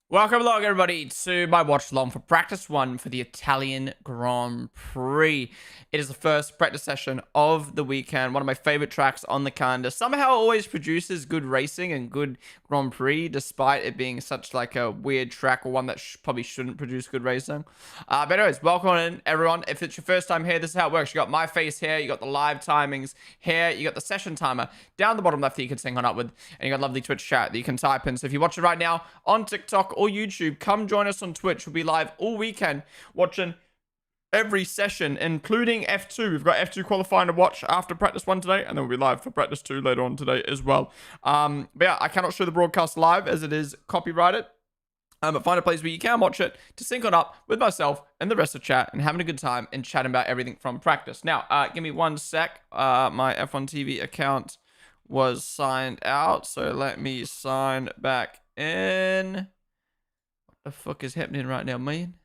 Welcome along, everybody, to my watch along for practice one for the Italian Grand Prix. It is the first practice session of the weekend. One of my favorite tracks on the calendar. Somehow always produces good racing and good Grand Prix, despite it being such like a weird track or one that probably shouldn't produce good racing. But anyways, welcome in, everyone. If it's your first time here, this is how it works. You got my face here, you got the live timings here, you got the session timer down the bottom left that you can sync on up with, and you got lovely Twitch chat that you can type in. So if you watch it right now on TikTok or YouTube, come join us on Twitch. We'll be live all weekend watching every session, including F2. We've got F2 qualifying to watch after practice one today, and then we'll be live for practice two later on today as well. But yeah, I cannot show the broadcast live as it is copyrighted. But find a place where you can watch it to sync on up with myself and the rest of chat and having a good time and chatting about everything from practice. Now, give me one sec. My F1 TV account was signed out, so let me sign back in. What the fuck is happening right now, man?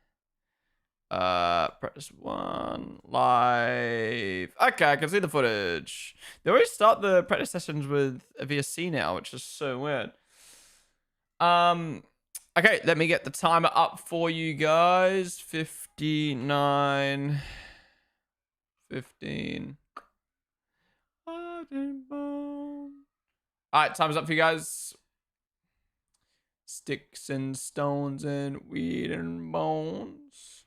Practice one live. Okay, I can see the footage. They always start the practice sessions with a VSC now, which is so weird. Okay, let me get the timer up for you guys. 59, 15. All right, time's up for you guys. Sticks and stones and weed and bones.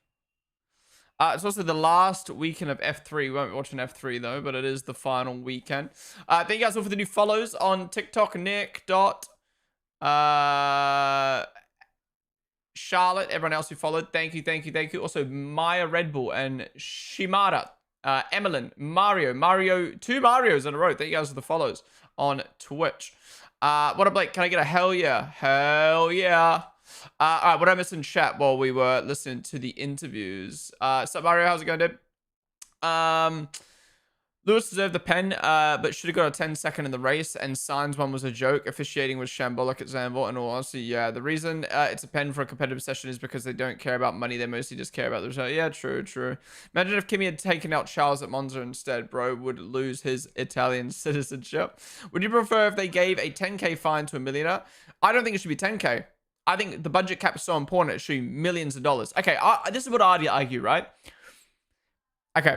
It's also the last weekend of F3. We won't be watching F3 though, but it is the final weekend. Thank you guys all for the new follows on TikTok. Nick. Charlotte, everyone else who followed, thank you. Also, Maya Red Bull and Shimada, Emmeline, Mario, two Marios in a row. Thank you guys for the follows on Twitch. What up, Blake? Can I get a hell yeah? Hell yeah. All right, what I missed in chat while we were listening to the interviews. What's up, Mario? How's it going, dude? Lewis deserved the pen, but should have got a 10-second in the race, and Sainz one was a joke. Officiating was shambolic at Zandvoort, and all honesty, yeah. The reason it's a pen for a competitive session is because they don't care about money. They mostly just care about the result. Yeah, true. Imagine if Kimi had taken out Charles at Monza instead. Bro would lose his Italian citizenship. Would you prefer if they gave a 10K fine to a millionaire? I don't think it should be 10K. I think the budget cap is so important, it should be millions of dollars. Okay, this is what I'd argue, right? Okay.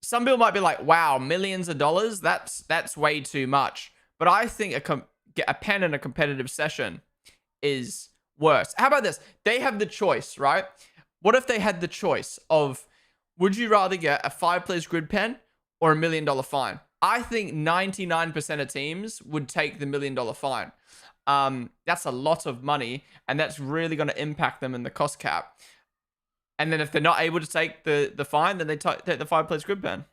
Some people might be like, wow, millions of dollars? That's way too much. But I think a pen in a competitive session is worse. How about this? They have the choice, right? What if they had the choice of, would you rather get a 5-place grid pen or $1 million fine? I think 99% of teams would take the $1 million fine. That's a lot of money, and that's really going to impact them in the cost cap. And then if they're not able to take the fine, then they take the 5-place grid pen.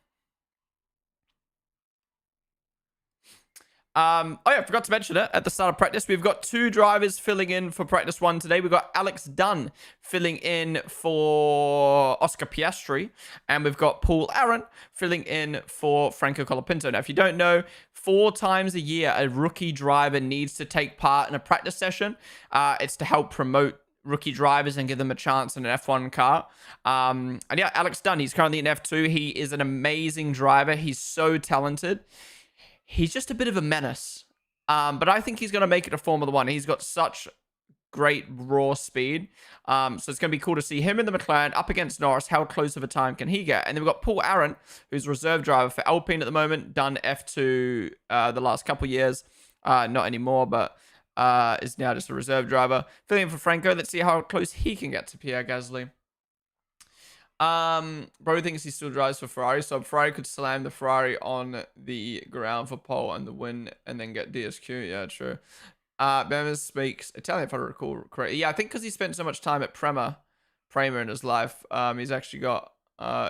Oh yeah, I forgot to mention it at the start of practice. We've got 2 drivers filling in for practice 1 today. We've got Alex Dunn filling in for Oscar Piastri, and we've got Paul Aaron filling in for Franco Colapinto. Now, if you don't know, 4 times a year, a rookie driver needs to take part in a practice session. It's to help promote rookie drivers and give them a chance in an F1 car. And yeah, Alex Dunn, he's currently in F2. He is an amazing driver. He's so talented. He's just a bit of a menace. But I think he's going to make it to Formula 1. He's got such great raw speed. So it's going to be cool to see him in the McLaren up against Norris. How close of a time can he get? And then we've got Paul Aaron, who's reserve driver for Alpine at the moment. Done F2 the last couple years. Not anymore, but is now just a reserve driver. Filling in for Franco. Let's see how close he can get to Pierre Gasly. Bro thinks he still drives for Ferrari, so Ferrari could slam the Ferrari on the ground for pole and the win, and then get DSQ. Yeah, true. Bemis speaks Italian, if I recall correctly. Yeah, I think because he spent so much time at Prema in his life, he's actually got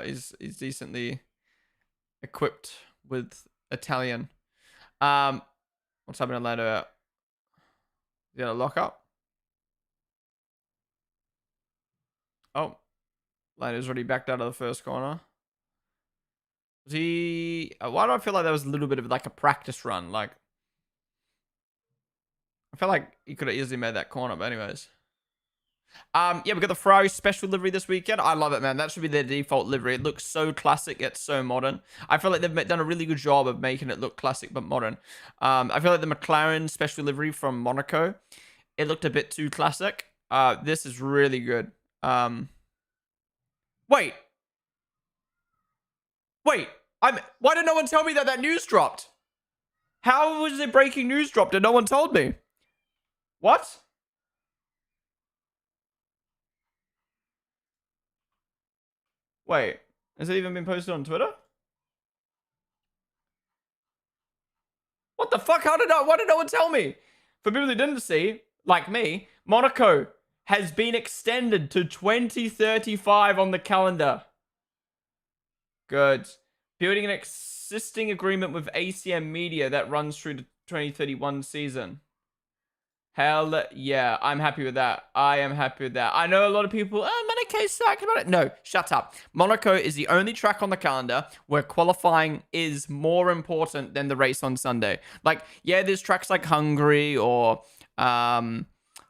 he's decently equipped with Italian. What's happening in Lando? Is he gonna lock up? Oh. Lando's already backed out of the first corner. Was he... Why do I feel like that was a little bit of like a practice run? Like, I feel like he could have easily made that corner, but anyways. Yeah, we got the Ferrari special livery this weekend. I love it, man. That should be their default livery. It looks so classic, yet so modern. I feel like they've done a really good job of making it look classic but modern. I feel like the McLaren special livery from Monaco it looked a bit too classic. This is really good. Wait. Why did no one tell me that news dropped? How was it breaking news dropped and no one told me? What? Wait, has it even been posted on Twitter? What the fuck? Why did no one tell me? For people who didn't see, like me, Monaco has been extended to 2035 on the calendar. Good. Building an existing agreement with ACM Media that runs through the 2031 season. Hell yeah, I'm happy with that. I am happy with that. I know a lot of people, Monaco's talking about it. No, shut up. Monaco is the only track on the calendar where qualifying is more important than the race on Sunday. Like, yeah, there's tracks like Hungary or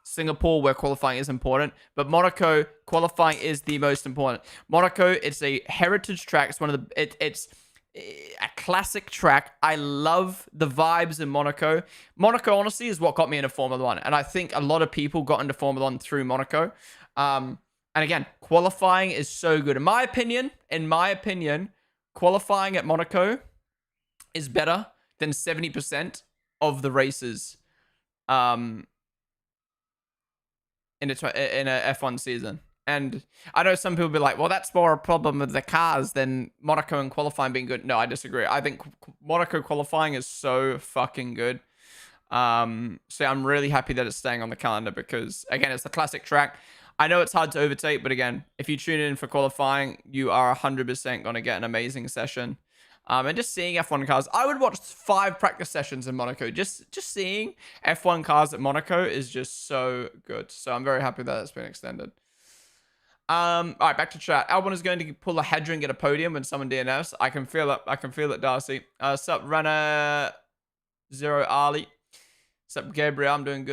Singapore where qualifying is important, but Monaco, qualifying is the most important. Monaco, it's a heritage track. It's one of the, it's a classic track. I love the vibes in Monaco. Monaco, honestly, is what got me into Formula One. And I think a lot of people got into Formula One through Monaco. And again, qualifying is so good. In my opinion, qualifying at Monaco is better than 70% of the races in a F1 season. And I know some people be like, well, that's more a problem with the cars than Monaco and qualifying being good. No, I disagree. I think Monaco qualifying is so fucking good. So I'm really happy that it's staying on the calendar because, again, it's the classic track. I know it's hard to overtake, but again, if you tune in for qualifying, you are 100% going to get an amazing session. And just seeing F1 cars, I would watch 5 practice sessions in Monaco. Just seeing F1 cars at Monaco is just so good. So I'm very happy that it's been extended. All right, back to chat. Albon is going to pull a Hadron, get a podium when someone DNFs. I can feel it, Darcy. Sup, Runner Zero Ali. Sup, Gabriel. I'm doing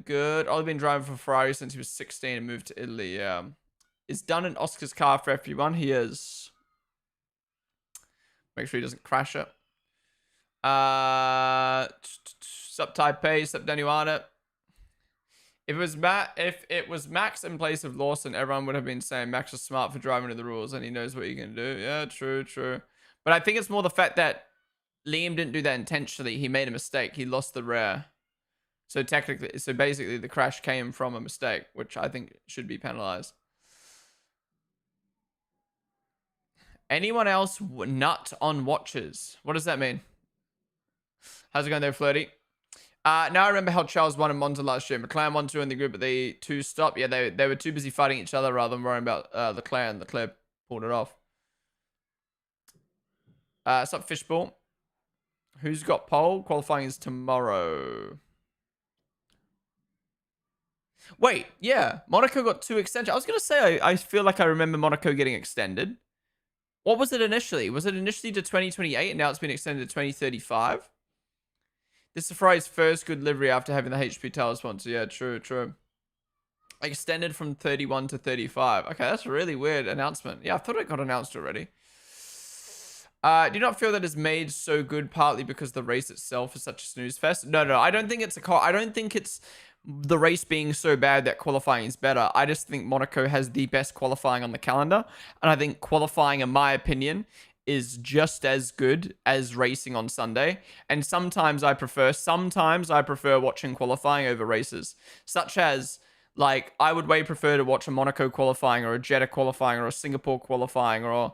good. I've been driving for Ferrari since he was 16 and moved to Italy. Yeah. Is Dunn in Oscar's car for everyone? He is. Make sure he doesn't crash it. Sup, Taipei. Sup, Danuana. If it was Max in place of Lawson, everyone would have been saying Max is smart for driving to the rules and he knows what he can do. Yeah, true. But I think it's more the fact that Liam didn't do that intentionally. He made a mistake. He lost the rear. So basically the crash came from a mistake, which I think should be penalized. Anyone else nut on watches? What does that mean? How's it going there, Flirty? Now I remember how Charles won in Monza last year. McLaren won 2 in the group, but they 2 stopped. Yeah, they were too busy fighting each other rather than worrying about Leclerc. Leclerc pulled it off. What's up, Fishball? Who's got pole? Qualifying is tomorrow. Wait, yeah. Monaco got 2 extensions. I was going to say, I feel like I remember Monaco getting extended. What was it initially? Was it initially to 2028 and now it's been extended to 2035? This is Ferrari's first good livery after having the HP Tower sponsor. Yeah, true. Extended from 31 to 35. Okay, that's a really weird announcement. Yeah, I thought it got announced already. Do you not feel that it's made so good partly because the race itself is such a snooze fest? No. I don't think it's I don't think it's the race being so bad that qualifying is better. I just think Monaco has the best qualifying on the calendar. And I think qualifying, in my opinion, is just as good as racing on Sunday. And sometimes I prefer watching qualifying over races. Such as, like, I would way prefer to watch a Monaco qualifying or a Jeddah qualifying or a Singapore qualifying or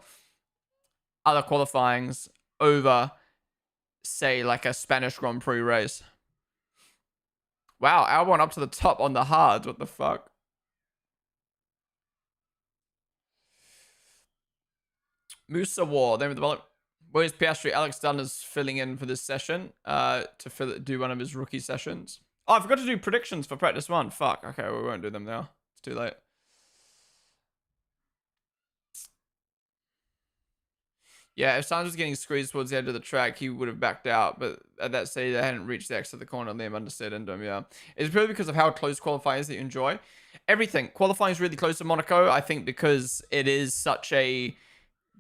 other qualifyings over, say, like a Spanish Grand Prix race. Wow, Albon up to the top on the hards. What the fuck? Musa War. Then with the bullet. Where's Piastri? Alex Dunn is filling in for this session to do one of his rookie sessions. Oh, I forgot to do predictions for practice 1. Fuck. Okay, we won't do them now. It's too late. Yeah, if Sainz was getting squeezed towards the end of the track, he would have backed out. But at that stage, they hadn't reached the exit of the corner. Liam understood into him, yeah. It's purely because of how close qualifying is that you enjoy. Everything. Qualifying is really close to Monaco, I think, because it is such a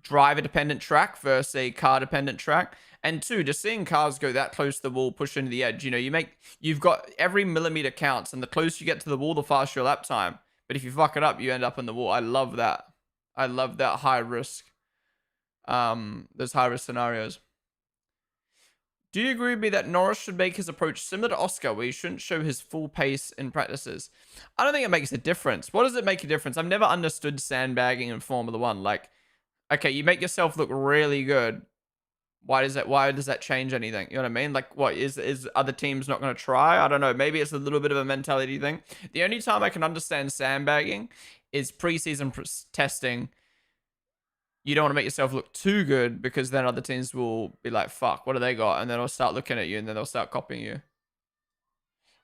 driver-dependent track versus a car-dependent track. And two, just seeing cars go that close to the wall, push into the edge, you know, you've got every millimeter counts, and the closer you get to the wall, the faster your lap time. But if you fuck it up, you end up in the wall. I love that. I love that high risk, those high risk scenarios. Do you agree with me that Norris should make his approach similar to Oscar, where he shouldn't show his full pace in practices? I don't think it makes a difference. What does it make a difference? I've never understood sandbagging in Formula One. Like, okay, you make yourself look really good. Why does that change anything? You know what I mean? Like, what is other teams not going to try? I don't know. Maybe it's a little bit of a mentality thing. The only time I can understand sandbagging is preseason testing. You don't want to make yourself look too good, because then other teams will be like, fuck, what do they got? And then they'll start looking at you, and then they'll start copying you.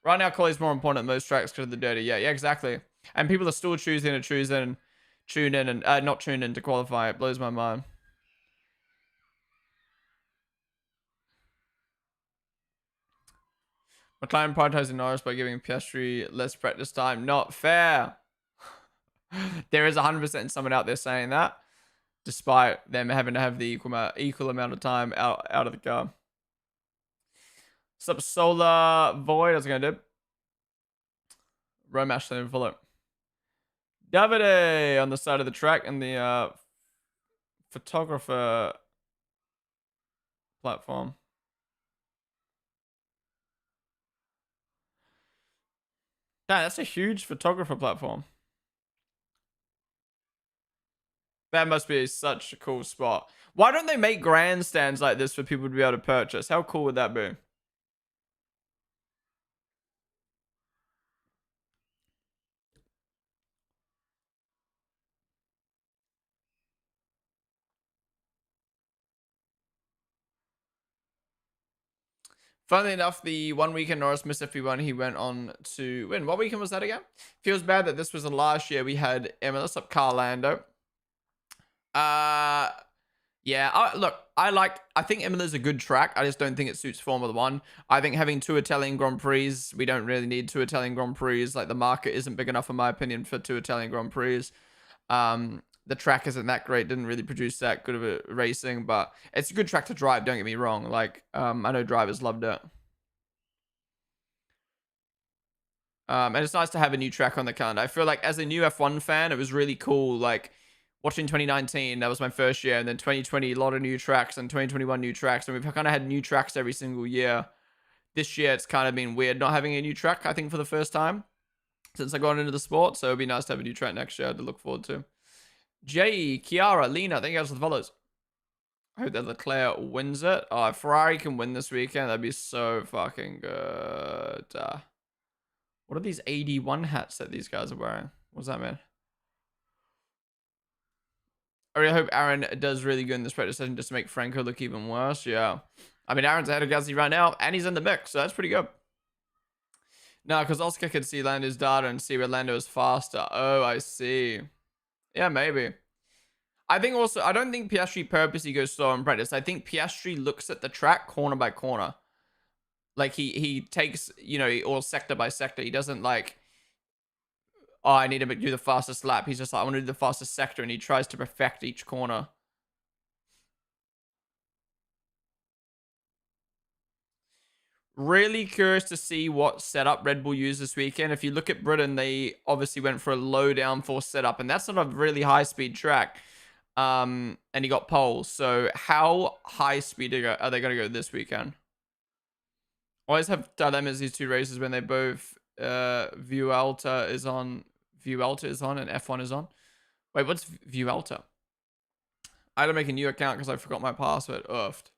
Right now, quality is more important at most tracks because of the dirty. Yeah, exactly. And people are still choosing to tune in and not tune in to qualify. It blows my mind. McLaren prioritizing Norris by giving Piastri less practice time. Not fair. There is 100% someone out there saying that, despite them having to have the equal amount of time out of the car. What's up, Solar Void? How's it going, dude? Rome Ashland follow. Davide on the side of the track, and the photographer platform. Damn, that's a huge photographer platform. That must be such a cool spot. Why don't they make grandstands like this for people to be able to purchase? How cool would that be? Funnily enough, the one weekend Norris missed FP1, he went on to win. What weekend was that again? Feels bad that this was the last year we had MLS up Carlando. Yeah, look, I think Imola's a good track. I just don't think it suits Formula One. I think having two Italian Grand Prix, we don't really need two Italian Grand Prix. Like, the market isn't big enough, in my opinion, for two Italian Grand Prix. The track isn't that great. Didn't really produce that good of a racing, but it's a good track to drive. Don't get me wrong. Like, I know drivers loved it. And it's nice to have a new track on the calendar. I feel like as a new F1 fan, it was really cool. Like, watching 2019, that was my first year, and then 2020, a lot of new tracks, and 2021, new tracks, and we've kind of had new tracks every single year. This year, it's kind of been weird not having a new track, I think, for the first time since I got into the sport, so it'd be nice to have a new track next year to look forward to. Jay, Kiara, Lena, thank you guys for the follows. I hope that Leclerc wins it. Oh, if Ferrari can win this weekend, that'd be so fucking good. What are these 81 hats that these guys are wearing? What's that mean? I really hope Aaron does really good in this practice session just to make Franco look even worse. Yeah. I mean, Aaron's ahead of Gasly right now, and he's in the mix, so that's pretty good. No, because Oscar could see Lando's data and see where Lando is faster. Oh, I see. Yeah, maybe. I think also, I don't think Piastri purposely goes slow in practice. I think Piastri looks at the track corner by corner. Like, he takes, you know, all sector by sector. He doesn't like, oh, I need to do the fastest lap. He's just like, I want to do the fastest sector, and he tries to perfect each corner. Really curious to see what setup Red Bull used this weekend. If you look at Britain, they obviously went for a low downforce setup, and that's not a really high speed track. And he got poles. So how high speed are they going to go this weekend? Always have dilemmas these two races when they both Vuelta is on and F1 is on. Wait, what's Vuelta? I had to make a new account because I forgot my password. Oofed.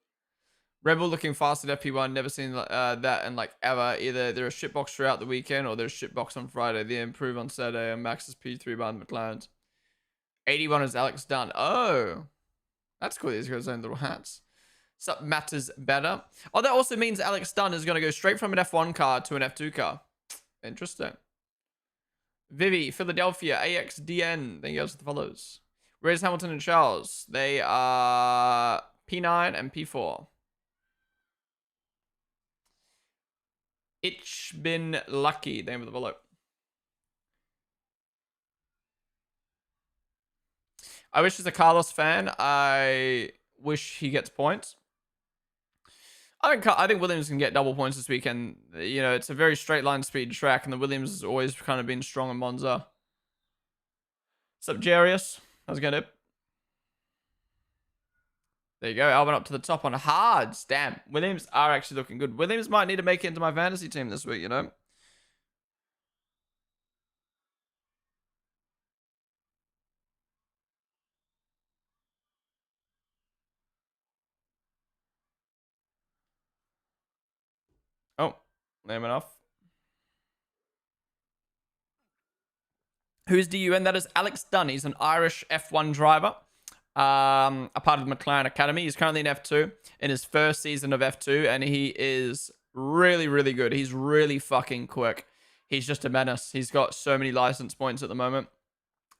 Red Bull looking fast at FP1. Never seen that in like ever. Either they're a shitbox throughout the weekend or they're a shitbox on Friday. They improve on Saturday, and Max is P3 behind McLaren's. 81 is Alex Dunn. Oh, that's cool. These guys own little hats. Sup matters better. Oh, that also means Alex Dunn is going to go straight from an F1 car to an F2 car. Interesting. Vivi, Philadelphia, AXDN. Thank you guys for the follows. Where's Hamilton and Charles? They are P9 and P4. It's been lucky. Name of the follow. I wish as a Carlos fan, I wish he gets points. I think Williams can get double points this weekend. You know, it's a very straight line speed track, and the Williams has always kind of been strong in Monza. What's up, Jarius? How's it going, dude? There you go. Alvin up to the top on hards. Damn. Williams are actually looking good. Williams might need to make it into my fantasy team this week, you know? Oh, name enough. Who's DUN? That is Alex Dunn. He's an Irish F1 driver. A part of the McLaren Academy. He's currently in F2 in his first season of F2, and he is really, really good. He's really fucking quick. He's just a menace. He's got so many license points at the moment.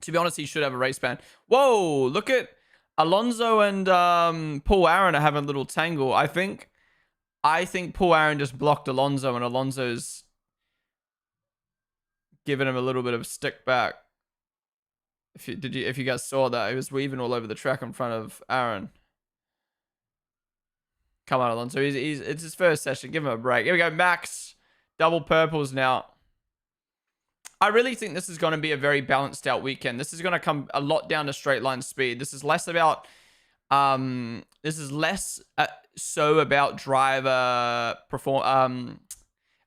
To be honest, he should have a race ban. Whoa, look at Alonso and Paul Aaron are having a little tangle. I think Paul Aaron just blocked Alonso, and Alonso's giving him a little bit of stick back. If you guys saw that, he was weaving all over the track in front of Aaron. Come on, Alonso. It's his first session. Give him a break. Here we go. Max. Double purples now. I really think this is going to be a very balanced out weekend. This is going to come a lot down to straight line speed. This is less about so about driver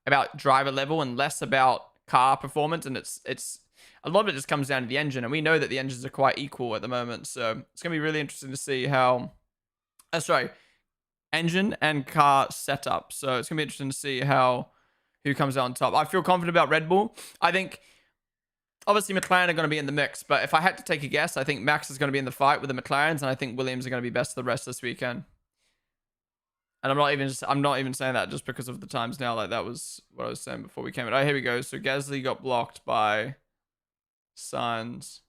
about driver level and less about car performance, and it's a lot of it just comes down to the engine, and we know that the engines are quite equal at the moment, so it's going to be really interesting to see how engine and car setup. So it's going to be interesting to see who comes out on top. I feel confident about Red Bull. I think obviously McLaren are going to be in the mix, but if I had to take a guess, I think Max is going to be in the fight with the McLarens, and I think Williams are going to be best of the rest this weekend. And I'm not even saying that just because of the times now. Like, that was what I was saying before we came in. Oh, here we go. So Gasly got blocked by Sainz.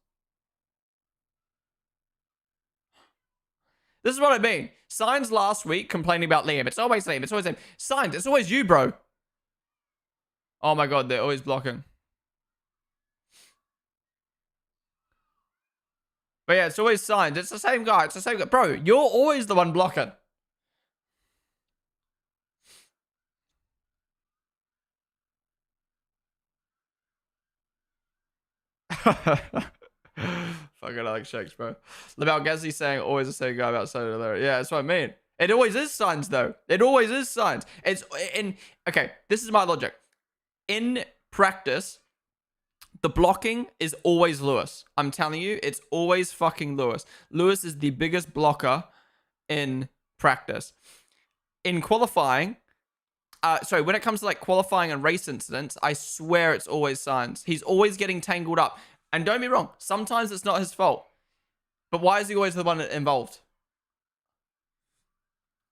This is what I mean. Sainz last week complaining about Liam. It's always Liam. It's always Liam. Sainz, it's always you, bro. Oh my god, they're always blocking. But yeah, it's always Sainz. It's the same guy. It's the same guy. Bro, you're always the one blocking. Fucking I like shakes, bro. About Gasly saying always the same guy about Soda there. Yeah, that's what I mean. It always is Sainz, though. It always is Sainz. It's in okay, this is my logic. In practice, the blocking is always Lewis. I'm telling you, it's always fucking Lewis. Lewis is the biggest blocker in practice. In qualifying, when it comes to like qualifying and race incidents, I swear it's always Sainz. He's always getting tangled up. And don't be wrong, sometimes it's not his fault. But why is he always the one involved?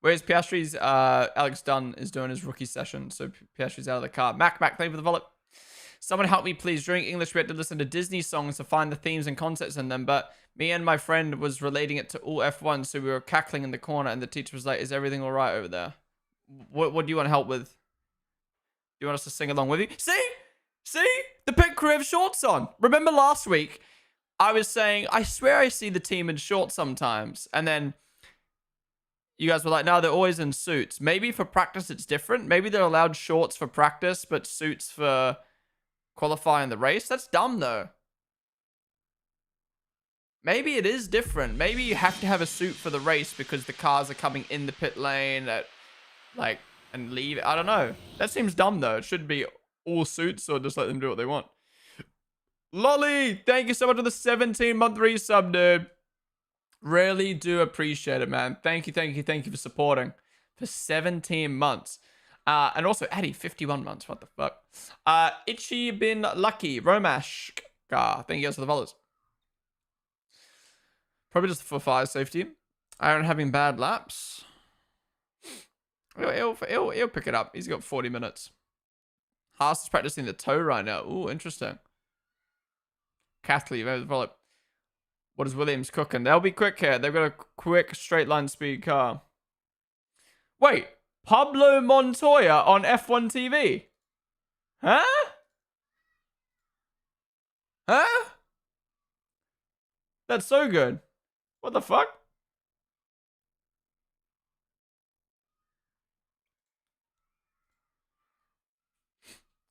Whereas Piastri's, Alex Dunn is doing his rookie session, so Piastri's out of the car. Mac, thank you for the follow. Someone help me, please. During English, we had to listen to Disney songs to find the themes and concepts in them, but me and my friend was relating it to all F1, so we were cackling in the corner, and the teacher was like, is everything all right over there? What do you want help with? Do you want us to sing along with you? See? The pit crew have shorts on. Remember last week, I was saying, I swear I see the team in shorts sometimes. And then you guys were like, no, they're always in suits. Maybe for practice it's different. Maybe they're allowed shorts for practice, but suits for qualifying the race. That's dumb, though. Maybe it is different. Maybe you have to have a suit for the race because the cars are coming in the pit lane and leave. I don't know. That seems dumb, though. It should be all suits, or just let them do what they want. Lolly, thank you so much for the 17-month resub, dude. Really do appreciate it, man. Thank you for supporting for 17 months. And also, Addy, 51 months. What the fuck? Itchy Bin Lucky, Romash. Thank you guys for the follows. Probably just for fire safety. Aaron having bad laps. He'll pick it up. He's got 40 minutes. Haas is practicing the toe right now. Ooh, interesting. Kathleen, what is Williams cooking? They'll be quick here. They've got a quick straight line speed car. Wait, Pablo Montoya on F1 TV? Huh? That's so good. What the fuck?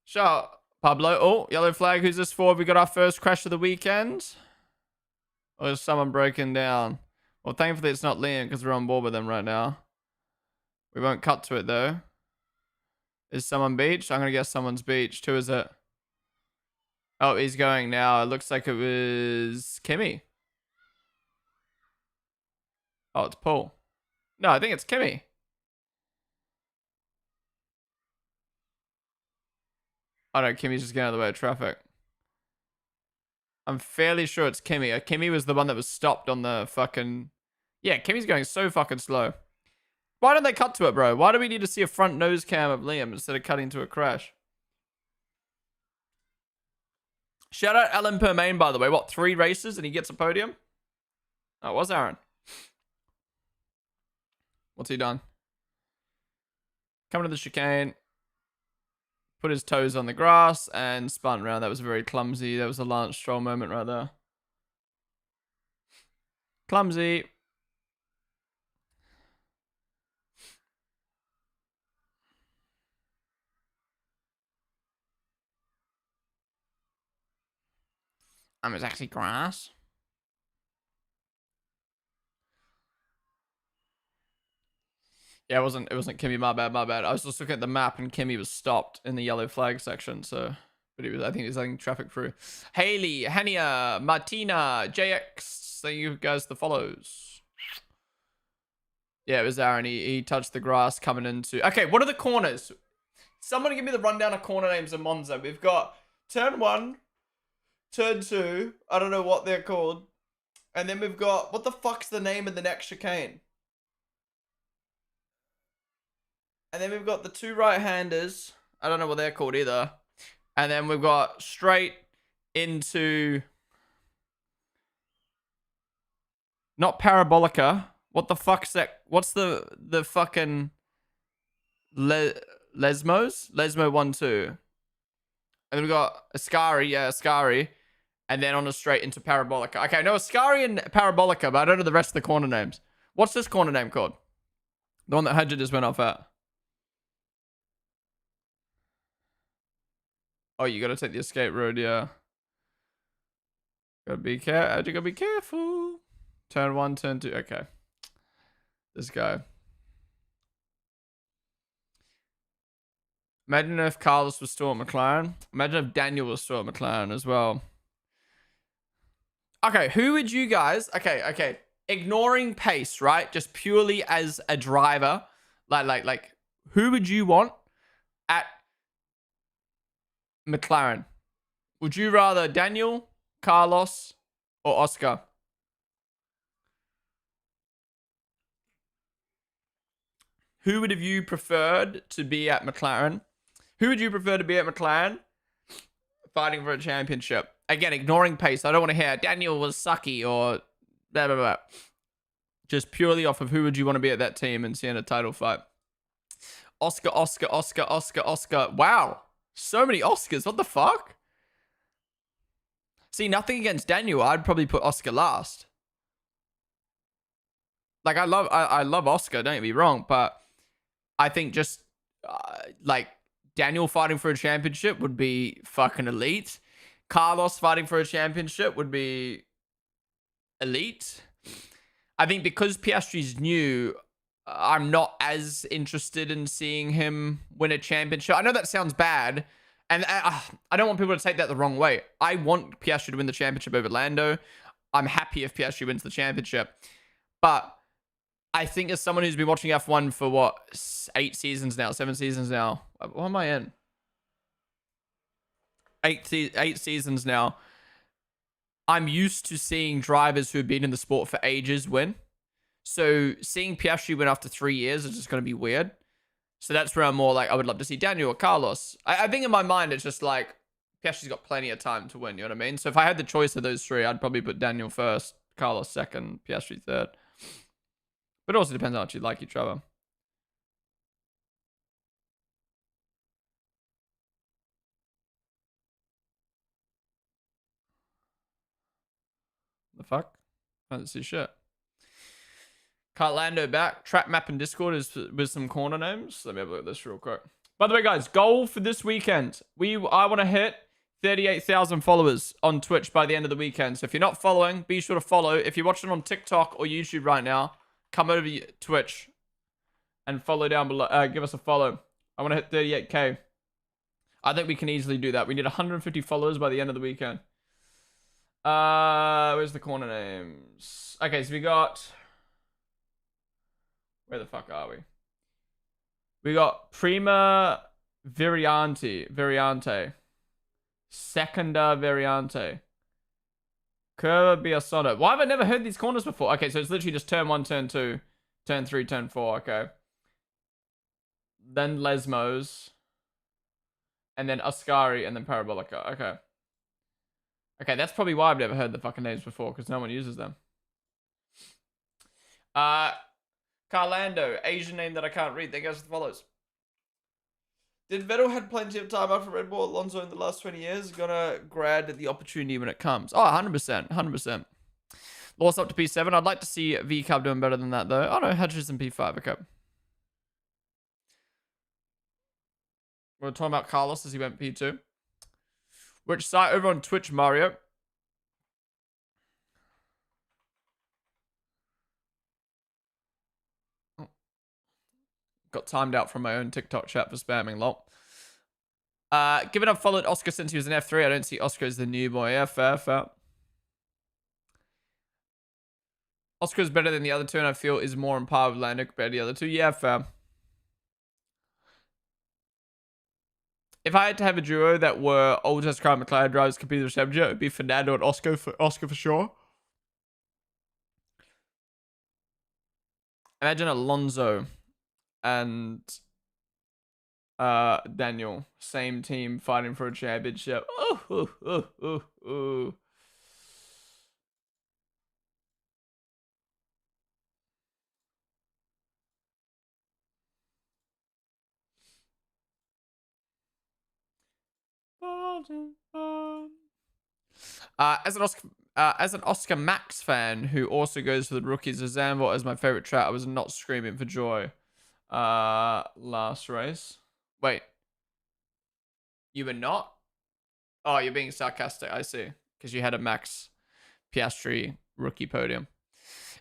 Shut up, Pablo. Oh, yellow flag. Who's this for? We got our first crash of the weekend. Or is someone breaking down? Well, thankfully it's not Liam because we're on board with them right now. We won't cut to it though. Is someone beached? I'm gonna guess someone's beached. Who is it? Oh, he's going now. It looks like it was Kimmy. Oh, it's Paul. No, I think it's Kimmy. Oh no, Kimmy's just getting out of the way of traffic. I'm fairly sure it's Kimmy. Kimmy was the one that was stopped on the fucking... Yeah, Kimmy's going so fucking slow. Why don't they cut to it, bro? Why do we need to see a front nose cam of Liam instead of cutting to a crash? Shout out Alan Permain, by the way. What, 3 races and he gets a podium? Oh, it was Aaron. What's he done? Coming to the chicane. Put his toes on the grass and spun around. That was very clumsy. That was a Lance Stroll moment right there. Clumsy. It's actually grass. Yeah, it wasn't Kimmy, my bad. I was just looking at the map and Kimmy was stopped in the yellow flag section, so but I think he was letting traffic through. Haley, Hania, Martina, JX, thank you guys the follows. Yeah, it was Aaron. He touched the grass coming into... Okay, what are the corners? Someone give me the rundown of corner names in Monza. We've got turn 1, turn 2. I don't know what they're called. And then we've got... What the fuck's the name of the next chicane? And then we've got the 2 right-handers. I don't know what they're called either. And then we've got straight into... Not Parabolica. What the fuck's that? What's the fucking... Lesmos? Lesmo 1, 2. And then we've got Ascari. Yeah, Ascari. And then on a straight into Parabolica. Okay, I know Ascari and Parabolica, but I don't know the rest of the corner names. What's this corner name called? The one that Hadja just went off at. Oh, you gotta take the escape road, yeah. Gotta be careful. You gotta be careful. Turn 1, turn 2. Okay. This guy. Imagine if Carlos was still at McLaren. Imagine if Daniel was still at McLaren as well. Okay, who would you guys... Okay. Ignoring pace, right? Just purely as a driver. Like, who would you want at McLaren? Would you rather Daniel, Carlos, or Oscar? Who would have you preferred to be at McLaren? Who would you prefer to be at McLaren fighting for a championship? Again, ignoring pace. I don't want to hear Daniel was sucky or blah, blah, blah. Just purely off of who would you want to be at that team and see in a title fight. Oscar. Wow. So many Oscars. What the fuck? See, nothing against Daniel. I'd probably put Oscar last. Like, I love Oscar, don't get me wrong, but I think just, like, Daniel fighting for a championship would be fucking elite. Carlos fighting for a championship would be elite. I think because Piastri's new, I'm not as interested in seeing him win a championship. I know that sounds bad, and I don't want people to take that the wrong way. I want Piastri to win the championship over Lando. I'm happy if Piastri wins the championship. But I think as someone who's been watching F1 for, what, 7 seasons now. What am I in? 8 seasons now. I'm used to seeing drivers who have been in the sport for ages win. So seeing Piastri win after 3 years is just going to be weird. So that's where I'm more like, I would love to see Daniel or Carlos. I think in my mind, it's just like, Piastri's got plenty of time to win, you know what I mean? So if I had the choice of those 3, I'd probably put Daniel first, Carlos second, Piastri third. But it also depends on how much you like each other. The fuck? I don't see shit. Carlando back. Track map and Discord is with some corner names. Let me have a look at this real quick. By the way, guys, goal for this weekend. I want to hit 38,000 followers on Twitch by the end of the weekend. So if you're not following, be sure to follow. If you're watching on TikTok or YouTube right now, come over to Twitch and follow down below. Give us a follow. I want to hit 38k. I think we can easily do that. We need 150 followers by the end of the weekend. Where's the corner names? Okay, so we got... Where the fuck are we? We got Prima Variante. Secunda Variante. Curva Biasono. Why have I never heard these corners before? Okay, so it's literally just turn 1, turn 2, turn 3, turn 4. Okay. Then Lesmos. And then Ascari, and then Parabolica. Okay. Okay, that's probably why I've never heard the fucking names before, because no one uses them. Carlando, Asian name that I can't read. Thank you guys for the follows. Did Vettel had plenty of time after Red Bull Alonso in the last 20 years? Gonna grab the opportunity when it comes. Oh, 100%. 100%. Lost up to P7. I'd like to see V-Cub doing better than that, though. Oh, no. Hutchinson P5. Okay. We're talking about Carlos as he went P2. Which site? Over on Twitch, Mario. Got timed out from my own TikTok chat for spamming, lol. Given I've followed Oscar since he was in F3, I don't see Oscar as the new boy. Yeah, fair. Oscar's better than the other two, and I feel is more on par with Lando compared to the other two. Yeah, fair. If I had to have a duo that were old test car McLaren drivers competing with Chevrolet, it would be Fernando and Oscar for sure. Imagine Alonso and Daniel, same team fighting for a championship. Ooh. As an Oscar Max fan who also goes for the rookies, Zambot is my favorite track. I was not screaming for joy last race. Wait, you were not? Oh, you're being sarcastic. I see, because you had a Max Piastri rookie podium.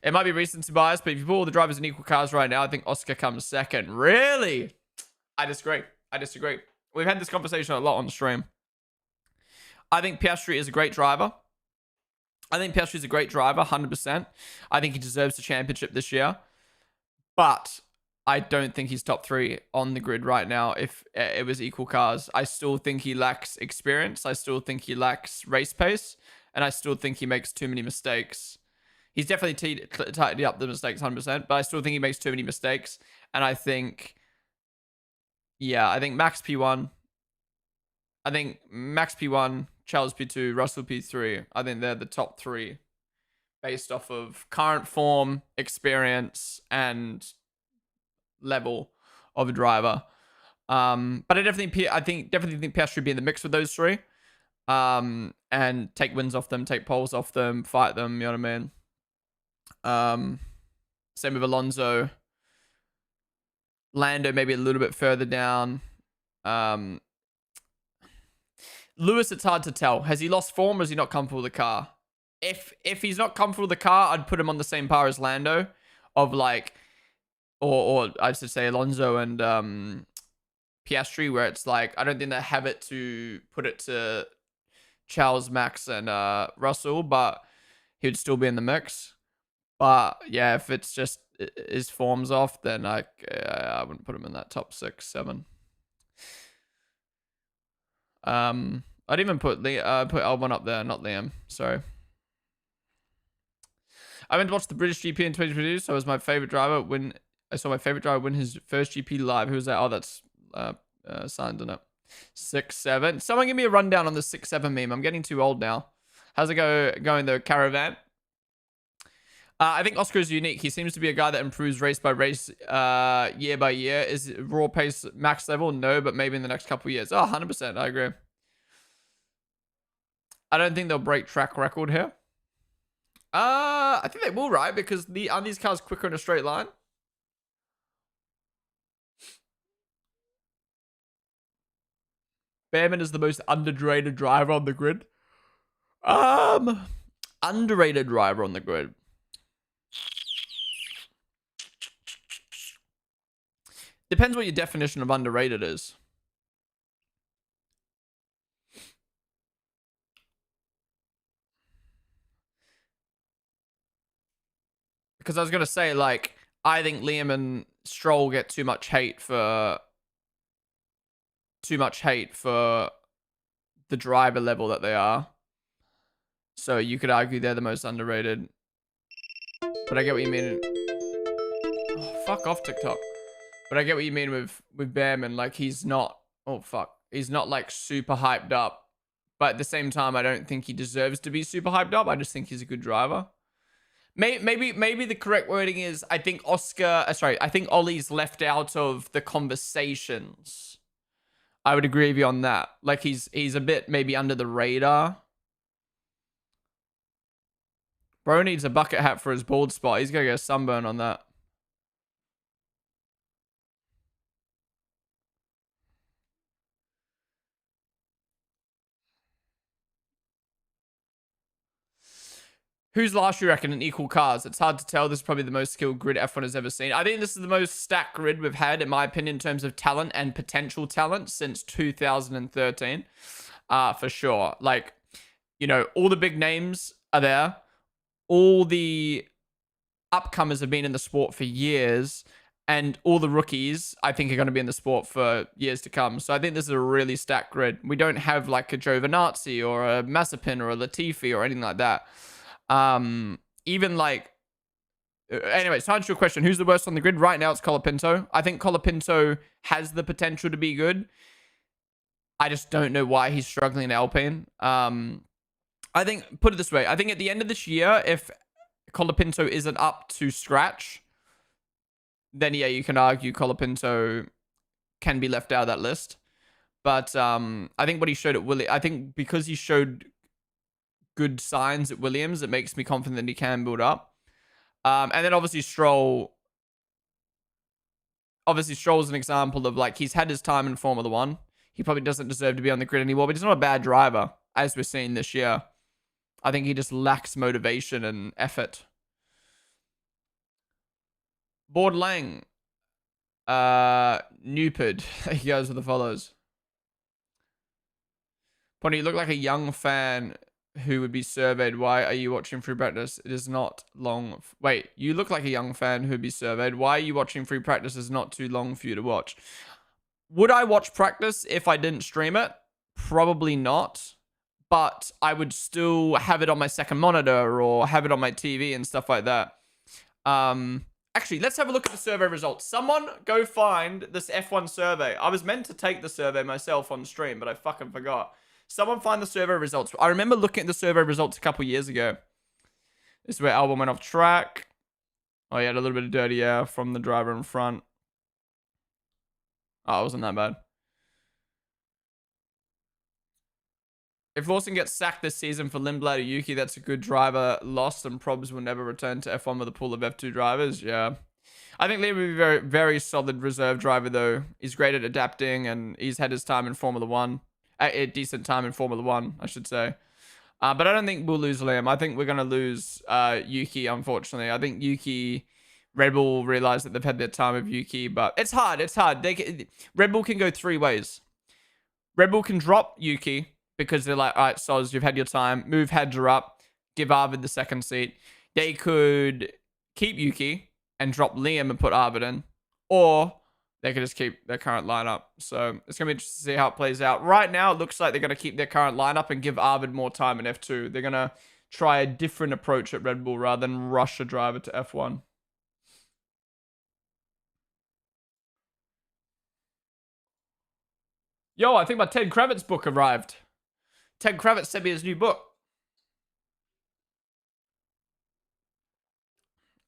It might be recency bias, but if you put all the drivers in equal cars right now, I think Oscar comes second. Really? I disagree. We've had this conversation a lot on the stream. I think Piastri is a great driver. 100%. I think he deserves the championship this year. But I don't think he's top 3 on the grid right now if it was equal cars. I still think he lacks experience. I still think he lacks race pace. And I still think he makes too many mistakes. He's definitely tightened up the mistakes 100%. But I still think he makes too many mistakes. And I think... Yeah, I think Max P1... Charles P2, Russell P3. I think they're the top 3 based off of current form, experience, and level of a driver. But I definitely think Piastri would be in the mix with those 3. And take wins off them, take poles off them, fight them, you know what I mean? Same with Alonso. Lando maybe a little bit further down. Lewis, it's hard to tell. Has he lost form or is he not comfortable with the car? If he's not comfortable with the car, I'd put him on the same par as Lando. Of like... Or I should say Alonso and Piastri, where it's like, I don't think they have it to put it to Charles, Max, and Russell, but he would still be in the mix. But yeah, if it's just his form's off, then I wouldn't put him in that top 6, 7. I'd even put Albon up there, not Liam. Sorry. I went to watch the British GP in 2022, so it was my favorite driver when I saw my favorite driver win his first GP live. Who was that? Oh, that's signed in it. 6, 7. Someone give me a rundown on the 6, 7 meme. I'm getting too old now. How's it going though, Caravan? I think Oscar is unique. He seems to be a guy that improves race by race, year by year. Is raw pace max level? No, but maybe in the next couple of years. Oh, 100%. I agree. I don't think they'll break track record here. I think they will, right? Because aren't these cars quicker in a straight line? Behrman is the most underrated driver on the grid. Underrated driver on the grid. Depends what your definition of underrated is. Because I was gonna say, like, I think Liam and Stroll get too much hate for the driver level that they are. So you could argue they're the most underrated. But I get what you mean. Oh, fuck off, TikTok. But I get what you mean with Behrman. Like, he's not. Oh fuck. He's not like super hyped up. But at the same time, I don't think he deserves to be super hyped up. I just think he's a good driver. Maybe the correct wording is I think I think Ollie's left out of the conversations. I would agree with you on that. Like, he's a bit maybe under the radar. Bro needs a bucket hat for his bald spot. He's gonna get a sunburn on that. Who's last, you reckon, in equal cars? It's hard to tell. This is probably the most skilled grid F1 has ever seen. I think this is the most stacked grid we've had, in my opinion, in terms of talent and potential talent since 2013. For sure. Like, you know, all the big names are there. All the upcomers have been in the sport for years. And all the rookies, I think, are going to be in the sport for years to come. So I think this is a really stacked grid. We don't have like a Giovinazzi or a Mazepin or a Latifi or anything like that. Even like, anyway, to answer your question, who's the worst on the grid right now? It's Colapinto. I think Colapinto has the potential to be good. I just don't know why he's struggling in Alpine. I think, put it this way, I think at the end of this year, if Colapinto isn't up to scratch, then yeah, you can argue Colapinto can be left out of that list. But I think what he showed at Williams, I think because he showed good signs at Williams, it makes me confident that he can build up. And then obviously Stroll. Obviously Stroll's an example of, like, he's had his time in Formula 1. He probably doesn't deserve to be on the grid anymore, but he's not a bad driver, as we're seeing this year. I think he just lacks motivation and effort. Board Lang. Newpid. He goes with the follows. Pony, you look like a young fan who would be surveyed. Why are you watching free practice? It is not long. Wait, you look like a young fan who'd be surveyed. Why are you watching free practice? It's not too long for you to watch. Would I watch practice if I didn't stream it? Probably not. But I would still have it on my second monitor or have it on my TV and stuff like that. Actually, let's have a look at the survey results. Someone go find this F1 survey. I was meant to take the survey myself on stream, but I fucking forgot. Someone find the survey results. I remember looking at the survey results a couple years ago. This is where Albon went off track. Oh, he had a little bit of dirty air from the driver in front. Oh, it wasn't that bad. If Lawson gets sacked this season for Lindblad or Yuki, that's a good driver lost, and Probs will never return to F1 with a pool of F2 drivers. Yeah. I think Liam would be very, very solid reserve driver, though. He's great at adapting, and he's had his time in Formula 1. A decent time in Formula 1, I should say. But I don't think we'll lose Liam. I think we're going to lose Yuki, unfortunately. I think Yuki, Red Bull realized that they've had their time with Yuki, but it's hard. It's hard. Red Bull can go three ways. Red Bull can drop Yuki because they're like, all right, Soz, you've had your time. Move Hadjar up. Give Arvid the second seat. They could keep Yuki and drop Liam and put Arvid in. Or they could just keep their current lineup. So it's going to be interesting to see how it plays out. Right now, it looks like they're going to keep their current lineup and give Arvid more time in F2. They're going to try a different approach at Red Bull rather than rush a driver to F1. Yo, I think my Ted Kravitz book arrived. Ted Kravitz sent me his new book.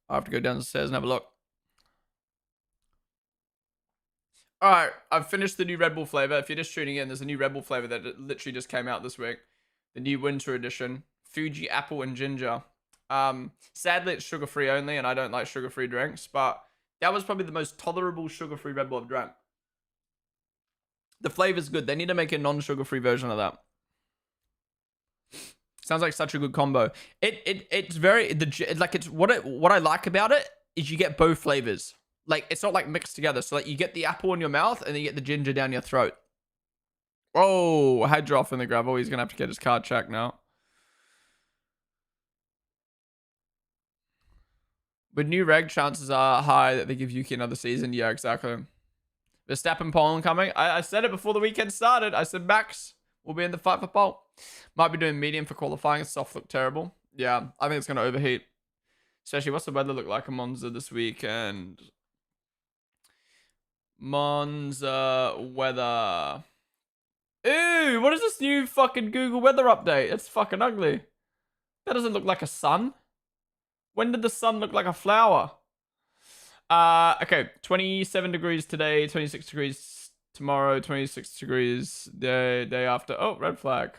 I'll have to go downstairs and have a look. All right, I've finished the new Red Bull flavor. If you're just tuning in, there's a new Red Bull flavor that literally just came out this week. The new winter edition. Fuji apple and ginger. Sadly, it's sugar-free only, and I don't like sugar-free drinks, but that was probably the most tolerable sugar-free Red Bull I've drank. The flavor's good. They need to make a non-sugar-free version of that. Sounds like such a good combo. It's very like it's what I like about it is you get both flavors. Like it's not like mixed together. So like you get the apple in your mouth and then you get the ginger down your throat. Oh, Hydra off in the gravel. He's gonna have to get his card checked now. With new reg, chances are high that they give Yuki another season. Yeah, exactly. Verstappen Polen coming. I said it before the weekend started. I said Max will be in the fight for pole. Might be doing medium for qualifying. Soft look terrible. Yeah, I think it's going to overheat. Especially, what's the weather look like in Monza this weekend? Monza weather. Ew, what is this new fucking Google weather update? It's fucking ugly. That doesn't look like a sun. When did the sun look like a flower? Okay, 27 degrees today, 26 degrees tomorrow, 26 degrees the day after. Oh, red flag.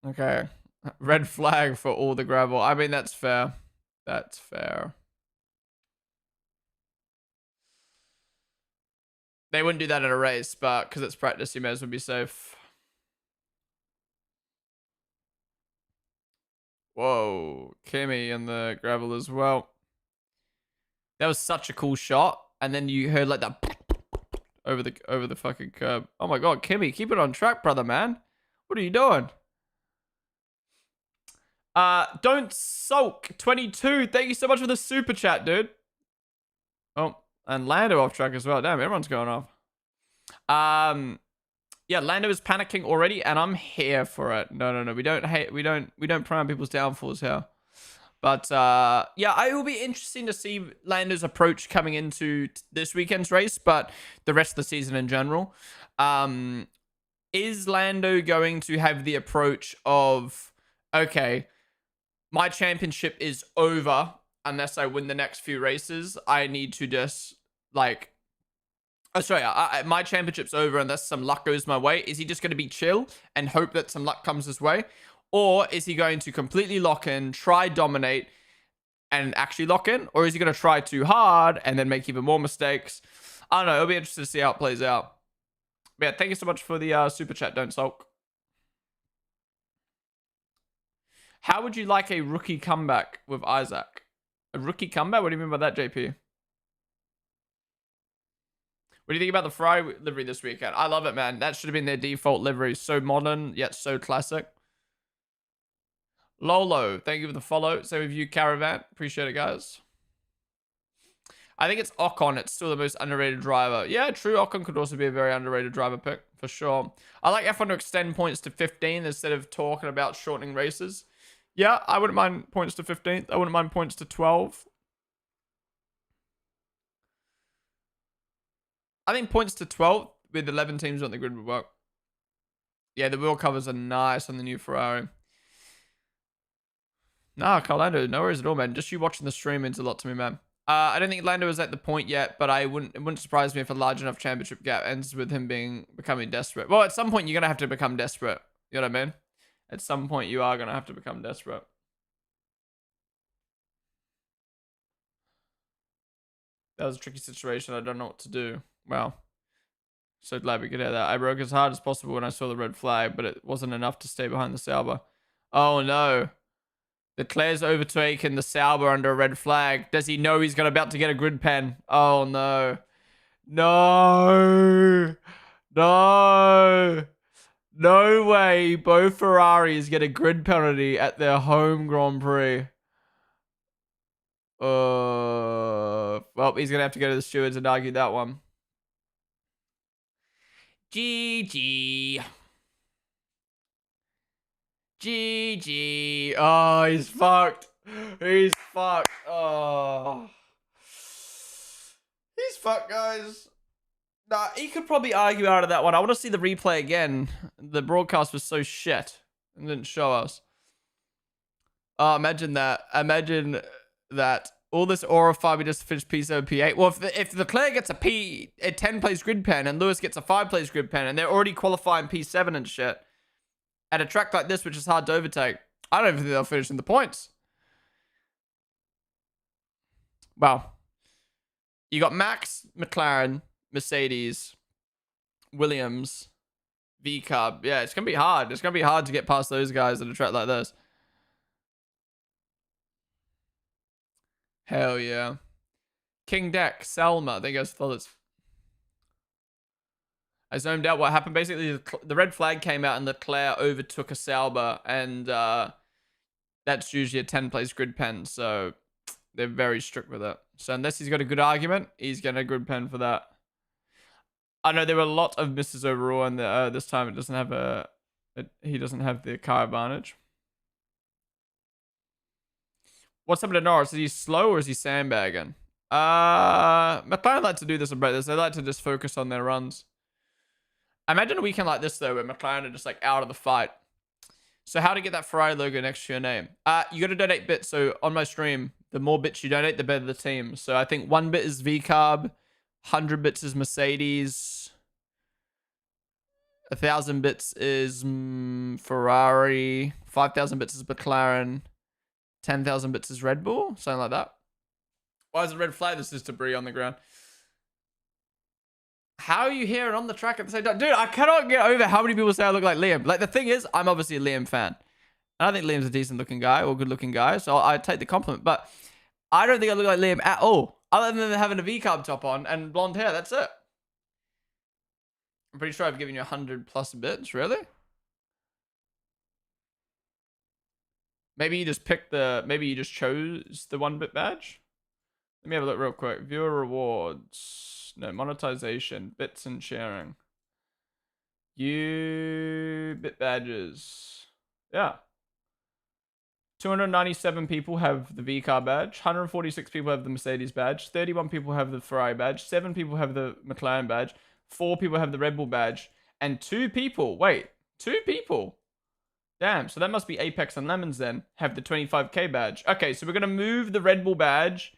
Okay. Red flag for all the gravel. I mean, that's fair. That's fair. They wouldn't do that in a race, but because it's practice, you may as well be safe. Whoa. Kimmy in the gravel as well. That was such a cool shot. And then you heard like that over the fucking curb. Oh my god, Kimmy, keep it on track, brother, man. What are you doing? Don't sulk 22. Thank you so much for the super chat, dude. Oh, and Lando off track as well. Damn, everyone's going off. Yeah, Lando is panicking already, and I'm here for it. No. We don't prey on people's downfalls here. But yeah, it will be interesting to see Lando's approach coming into this weekend's race, but the rest of the season in general. Is Lando going to have the approach of, okay, my championship is over unless I win the next few races. I need to just like, oh sorry, my championship's over unless some luck goes my way. Is he just going to be chill and hope that some luck comes his way? Or is he going to completely lock in, try dominate, and actually lock in? Or is he going to try too hard and then make even more mistakes? I don't know. It'll be interesting to see how it plays out. But yeah, thank you so much for the super chat. Don't sulk. How would you like a rookie comeback with Isaac? A rookie comeback? What do you mean by that, JP? What do you think about the Ferrari livery this weekend? I love it, man. That should have been their default livery. So modern, yet so classic. Lolo, thank you for the follow. Same with you, Caravan. Appreciate it, guys. I think it's Ocon. It's still the most underrated driver. Yeah, true. Ocon could also be a very underrated driver pick, for sure. I like F1 to extend points to 15 instead of talking about shortening races. Yeah, I wouldn't mind points to 15th. I wouldn't mind points to 12. I think points to 12 with 11 teams on the grid would work. Yeah, the wheel covers are nice on the new Ferrari. Nah, Lando, no worries at all, man. Just you watching the stream means a lot to me, man. I don't think Lando is at the point yet, but it wouldn't surprise me if a large enough championship gap ends with him becoming desperate. Well, at some point, you're going to have to become desperate. You know what I mean? At some point, you are going to have to become desperate. That was a tricky situation. I don't know what to do. Well, so glad we could hear that. I broke as hard as possible when I saw the red flag, but it wasn't enough to stay behind the Sauber. Oh, no. Leclerc's overtaken the Sauber under a red flag. Does he know he's about to get a grid pen? Oh, no. No. No. No way. Both Ferraris get a grid penalty at their home Grand Prix. Well, he's going to have to go to the stewards and argue that one. GG. GG. Oh, he's fucked. He's fucked. Oh. He's fucked, guys. Nah, he could probably argue out of that one. I want to see the replay again. The broadcast was so shit and didn't show us. Oh, imagine that. Imagine that. All this aura five, we just finished P7, P8. Well, if Leclerc gets a 10 place grid pen and Lewis gets a 5 place grid pen and they're already qualifying P7 and shit at a track like this, which is hard to overtake. I don't even think they'll finish in the points. Wow. You got Max, McLaren, Mercedes, Williams, VCub. Yeah, it's going to be hard. It's going to be hard to get past those guys at a track like this. Hell yeah. King Deck, Selma. There goes Phillips. I zoned out what happened. Basically, the red flag came out and Leclerc overtook a Sauber, and that's usually a 10-place grid pen, so they're very strict with it. So unless he's got a good argument, he's getting a grid pen for that. I know there were a lot of misses overall, and this time it doesn't have he doesn't have the car advantage. What's happened to Norris? Is he slow or is he sandbagging? McLaren like to do this about this. They like to just focus on their runs. Imagine a weekend like this, though, where McLaren are just, like, out of the fight. So how to get that Ferrari logo next to your name? You got to donate bits. So on my stream, the more bits you donate, the better the team. So I think 1 bit is VCarb, 100 bits is Mercedes, 1,000 bits is Ferrari, 5,000 bits is McLaren, 10,000 bits is Red Bull, something like that. Why is it red flag? This is debris on the ground. How are you here and on the track at the same time? Dude, I cannot get over how many people say I look like Liam. Like, the thing is, I'm obviously a Liam fan. And I think Liam's a decent looking guy or good looking guy. So I take the compliment. But I don't think I look like Liam at all. Other than having a V-carb top on and blonde hair. That's it. I'm pretty sure I've given you 100+ bits. Really? Maybe you just picked maybe you just chose the 1-bit badge? Let me have a look real quick. Viewer rewards. No, monetization. Bits and sharing. Bit badges. Yeah. 297 people have the V-car badge. 146 people have the Mercedes badge. 31 people have the Ferrari badge. 7 people have the McLaren badge. 4 people have the Red Bull badge. And 2 people, wait, 2 people. Damn, so that must be Apex and Lemons then, have the 25k badge. Okay, so we're going to move the Red Bull badge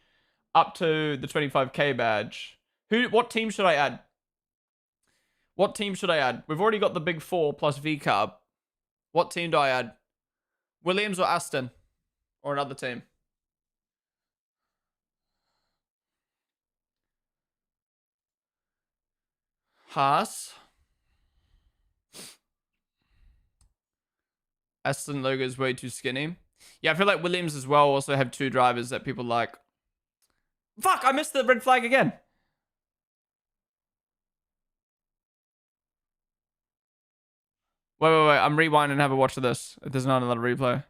up to the 25k badge. What team should I add? What team should I add? We've already got the big 4 plus VCarb. What team do I add? Williams or Aston? Or another team? Haas. Aston logo is way too skinny. Yeah, I feel like Williams as well also have 2 drivers that people like. Fuck, I missed the red flag again. Wait. I'm rewinding and have a watch of this. If there's not another replay.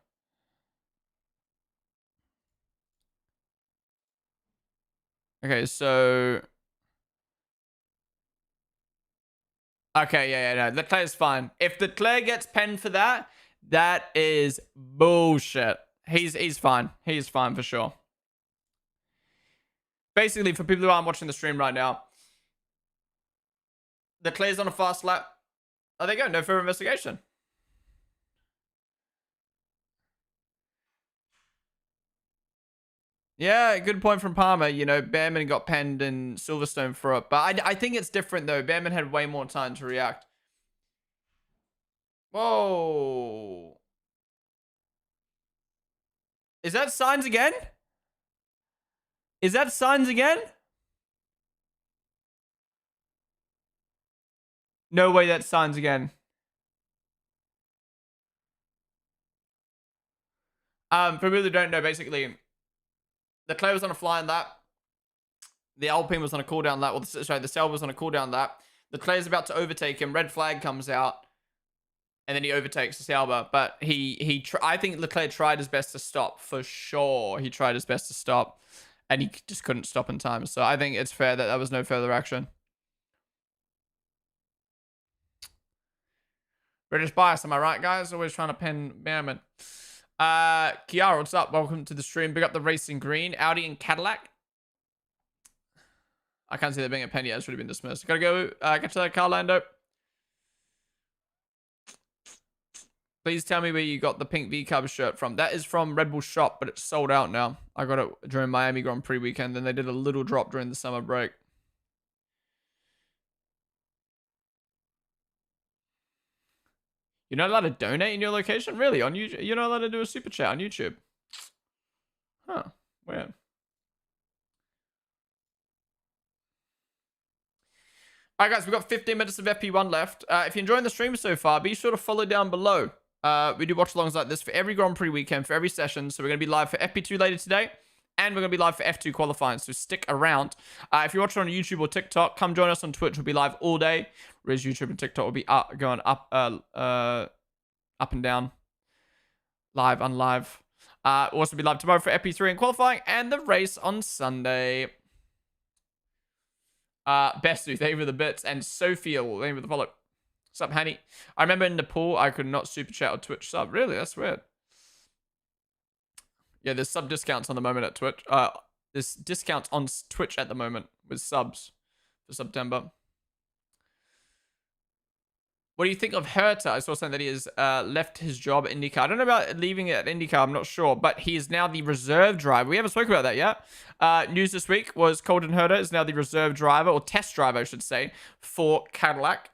Okay, so... Okay, yeah, no. Leclerc's fine. If Leclerc gets penned for that, that is bullshit. He's fine. He's fine for sure. Basically, for people who aren't watching the stream right now, Leclerc's on a fast lap. Oh, there you go. No further investigation. Yeah, good point from Palmer. You know, Behrman got penned in Silverstone for it. But I think it's different, though. Behrman had way more time to react. Whoa. Is that signs again? Is that signs again? No way that's signs again. For people who don't know, basically, Leclerc was on a flying lap. The Alpine was on a cooldown lap. Well, sorry, the Sauber was on a cooldown lap. Leclerc's about to overtake him. Red flag comes out. And then he overtakes the Sauber. But I think Leclerc tried his best to stop, for sure. He tried his best to stop. And he just couldn't stop in time. So I think it's fair that there was no further action. British bias, am I right, guys? Always trying to pin Behrman. Kiara, what's up? Welcome to the stream. Big up the Racing Green, Audi and Cadillac. I can't see there being a pen yet. It's already been dismissed. Gotta go get to that car, Lando. Please tell me where you got the pink V-Carb shirt from. That is from Red Bull Shop, but it's sold out now. I got it during Miami Grand Prix weekend, and they did a little drop during the summer break. You're not allowed to donate in your location? Really? On YouTube? You're not allowed to do a super chat on YouTube? Huh. Weird. All right, guys, we've got 15 minutes of FP1 left. If you're enjoying the stream so far, be sure to follow down below. We do watch-alongs like this for every Grand Prix weekend, for every session. So we're going to be live for FP2 later today, and we're going to be live for F2 qualifying, so stick around. If you're watching on YouTube or TikTok, come join us on Twitch. We'll be live all day, whereas YouTube and TikTok will be going up and down, live, unlive. We'll also be live tomorrow for FP3 and qualifying, and the race on Sunday. Bestu, thank you for the bits, and Sophia, thank you for the follow. What's up, Hanny? I remember in Nepal, I could not super chat or Twitch sub. Really? That's weird. Yeah, there's sub discounts on the moment at Twitch. There's discounts on Twitch at the moment with subs for September. What do you think of Herta? I saw something that he has left his job at IndyCar. I don't know about leaving it at IndyCar. I'm not sure. But he is now the reserve driver. We haven't spoken about that yet. News this week was Colton Herta is now the reserve driver, or test driver, I should say, for Cadillac.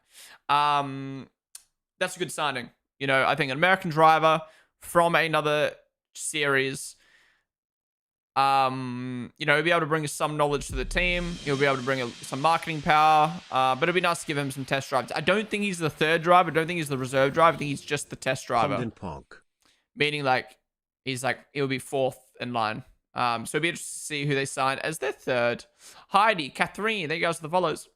That's a good signing. You know, I think an American driver from another series. You know, he'll be able to bring some knowledge to the team. He'll be able to bring some marketing power. But it'd be nice to give him some test drives. I don't think he's the third driver. I don't think he's the reserve driver. I think he's just the test driver. Ponden. Meaning, like, he'll be fourth in line. So it'll be interesting to see who they sign as their third. Heidi, Catherine, there you guys for the follows.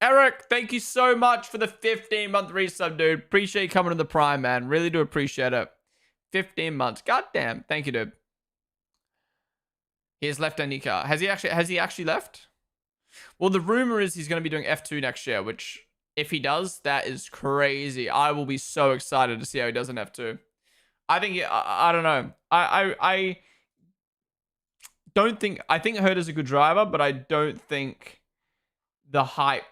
Eric, thank you so much for the 15-month resub, dude. Appreciate you coming to the Prime, man. Really do appreciate it. 15 months. God damn. Thank you, dude. He has left IndyCar. Has he actually left? Well, the rumor is he's going to be doing F2 next year, which if he does, that is crazy. I will be so excited to see how he does in F2. I think, I don't know. I don't think, I think Hurt is a good driver, but I don't think the hype,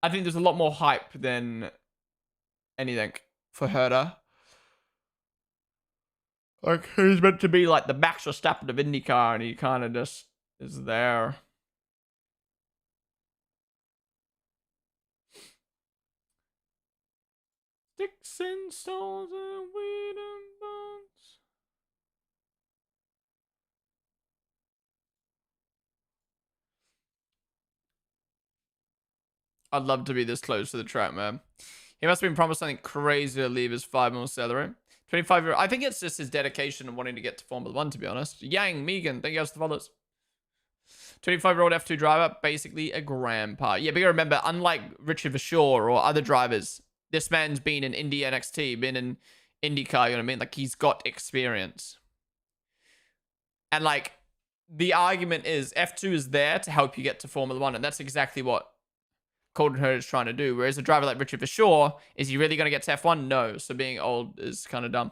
I think there's a lot more hype than anything for Herta. Like, he's meant to be like the Max Verstappen of IndyCar, and he kind of just is there. Sticks and stones and weed and bones. I'd love to be this close to the track, man. He must have been promised something crazy to leave his 5 mil salary. 25-year-old. I think it's just his dedication and wanting to get to Formula 1, to be honest. Yang, Megan, thank you guys for the follows. 25-year-old F2 driver, basically a grandpa. Yeah, but you gotta remember, unlike Richard Vershaw or other drivers, this man's been in Indy NXT, been in IndyCar, you know what I mean? Like, he's got experience. And, like, the argument is F2 is there to help you get to Formula 1, and that's exactly what Colton Herta is trying to do. Whereas a driver like Richard Vershaw, is he really going to get to F1? No. So being old is kind of dumb.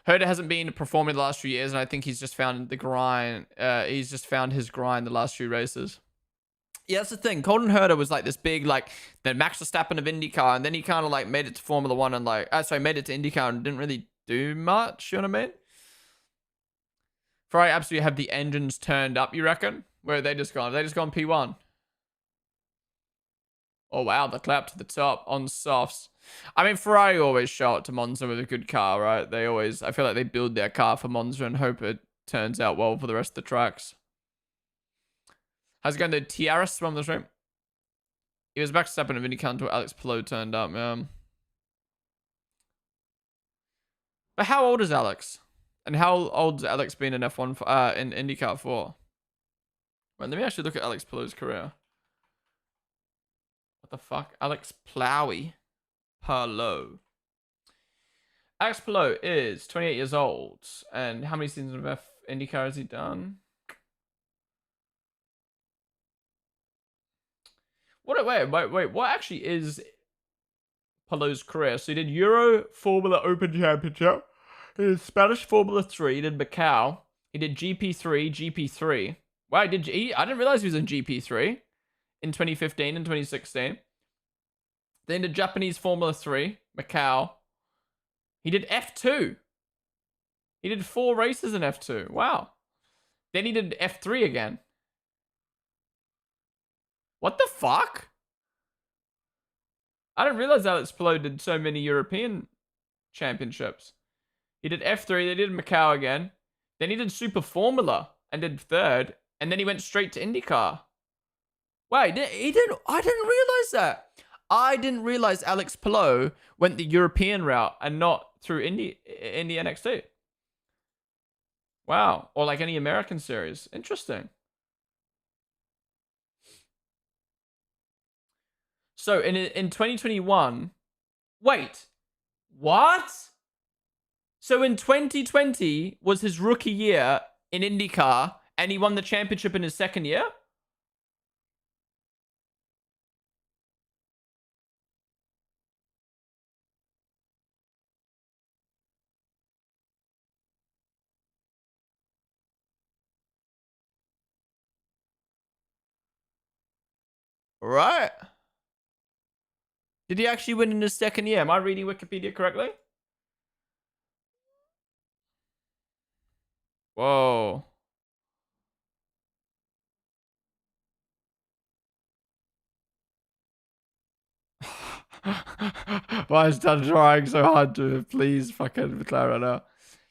Herta hasn't been performing the last few years, and I think he's just found the grind. He's just found his grind the last few races. Yeah, that's the thing. Colton Herta was like this big, like, the Max Verstappen of IndyCar, and then he kind of like made it to Formula 1 and like, made it to IndyCar and didn't really do much, you know what I mean? Ferrari absolutely have the engines turned up, you reckon? Where are they just gone? They just gone P1. Oh, wow, the clap to the top on softs. I mean, Ferrari always show up to Monza with a good car, right? They always, I feel like they build their car for Monza and hope it turns out well for the rest of the tracks. How's it going to Tiaras from the stream? He was back to step in a IndyCar until Alex Palou turned up, man. But how old is Alex? And how old's Alex been in F1 for, in IndyCar for? Right, let me actually look at Alex Palou's career. What the fuck? Alex Palou. Alex Palou is 28 years old. And how many seasons of IndyCar has he done? Wait. What actually is Palou's career? So he did Euro Formula Open Championship. He did Spanish Formula 3. He did Macau. He did GP3, GP3. Wow, I didn't realize he was in GP3 in 2015 and 2016. Then the Japanese Formula 3, Macau. He did F2. He did 4 races in F2. Wow. Then he did F3 again. What the fuck? I didn't realize Alex Palou did so many European championships. He did F3, they did Macau again. Then he did Super Formula and did third. And then he went straight to IndyCar. Wait, he didn't. I didn't realize that. I didn't realize Alex Palou went the European route and not through Indy NXT. Wow. Or like any American series. Interesting. So in 2021, wait, what? So in 2020 was his rookie year in IndyCar, and he won the championship in his second year? Right. Did he actually win in his second year? Am I reading Wikipedia correctly? Whoa. Why is Dad trying so hard to please fucking declare right now?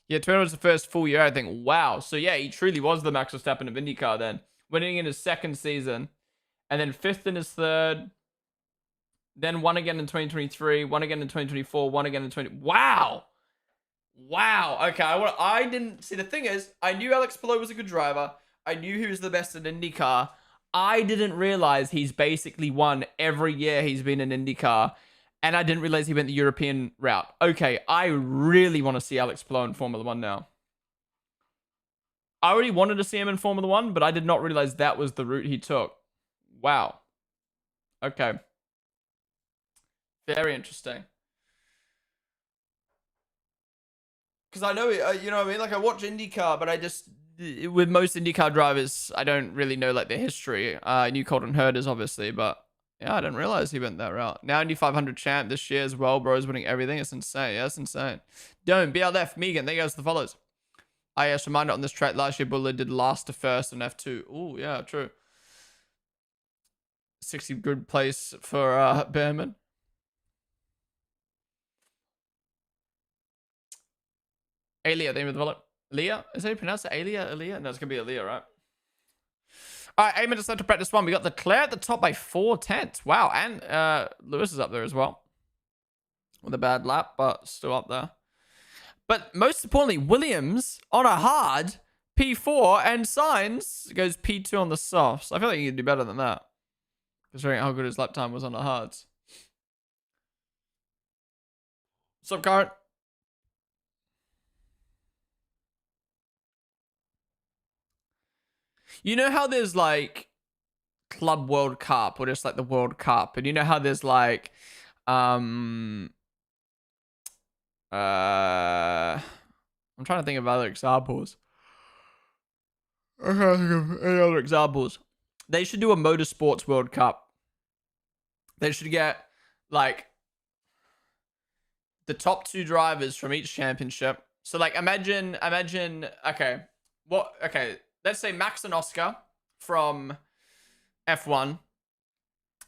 Yeah, 20 was the first full year, I think. Wow. So yeah, he truly was the Max Verstappen of IndyCar then. Winning in his second season. And then fifth in his third. Then won again in 2023. Won again in 2024. Won again in 20... Wow. Wow. Okay, I didn't... See, the thing is, I knew Alex Palou was a good driver. I knew he was the best in IndyCar. I didn't realize he's basically won every year he's been in IndyCar. And I didn't realize he went the European route. Okay, I really want to see Alex Palou in Formula 1 now. I already wanted to see him in Formula 1, but I did not realize that was the route he took. Wow. Okay. Very interesting. Because I know, you know what I mean? Like, I watch IndyCar, but I just... With most IndyCar drivers, I don't really know, like, their history. I knew Colton Herta's, obviously, but... Yeah, I didn't realize he went that route. Now Indy 500 champ this year as well. Bro's winning everything. It's insane. Yeah, it's insane. Don't. BLF. Megan. There goes the follows. IS reminder on this track. Last year, Buller did last to first on F2. Oh, yeah, true. 60 good place for Behrman. Alia, the name of the developer. Leah? Is that how you pronounce it? Alia? Alia? No, it's going to be Alia, right? All right, 8 minutes left to practice one. We got Leclerc at the top by 4/10. Wow, and Lewis is up there as well. With a bad lap, but still up there. But most importantly, Williams on a hard P4 and Sainz goes P2 on the softs. I feel like he could do better than that, considering how good his lap time was on the hards. What's up, Current? You know how there's like Club World Cup or just like the World Cup, and you know how there's like I'm trying to think of other examples. I can't think of any other examples. They should do a motorsports World Cup. They should get like the top 2 drivers from each championship. So like imagine okay. Let's say Max and Oscar from F1.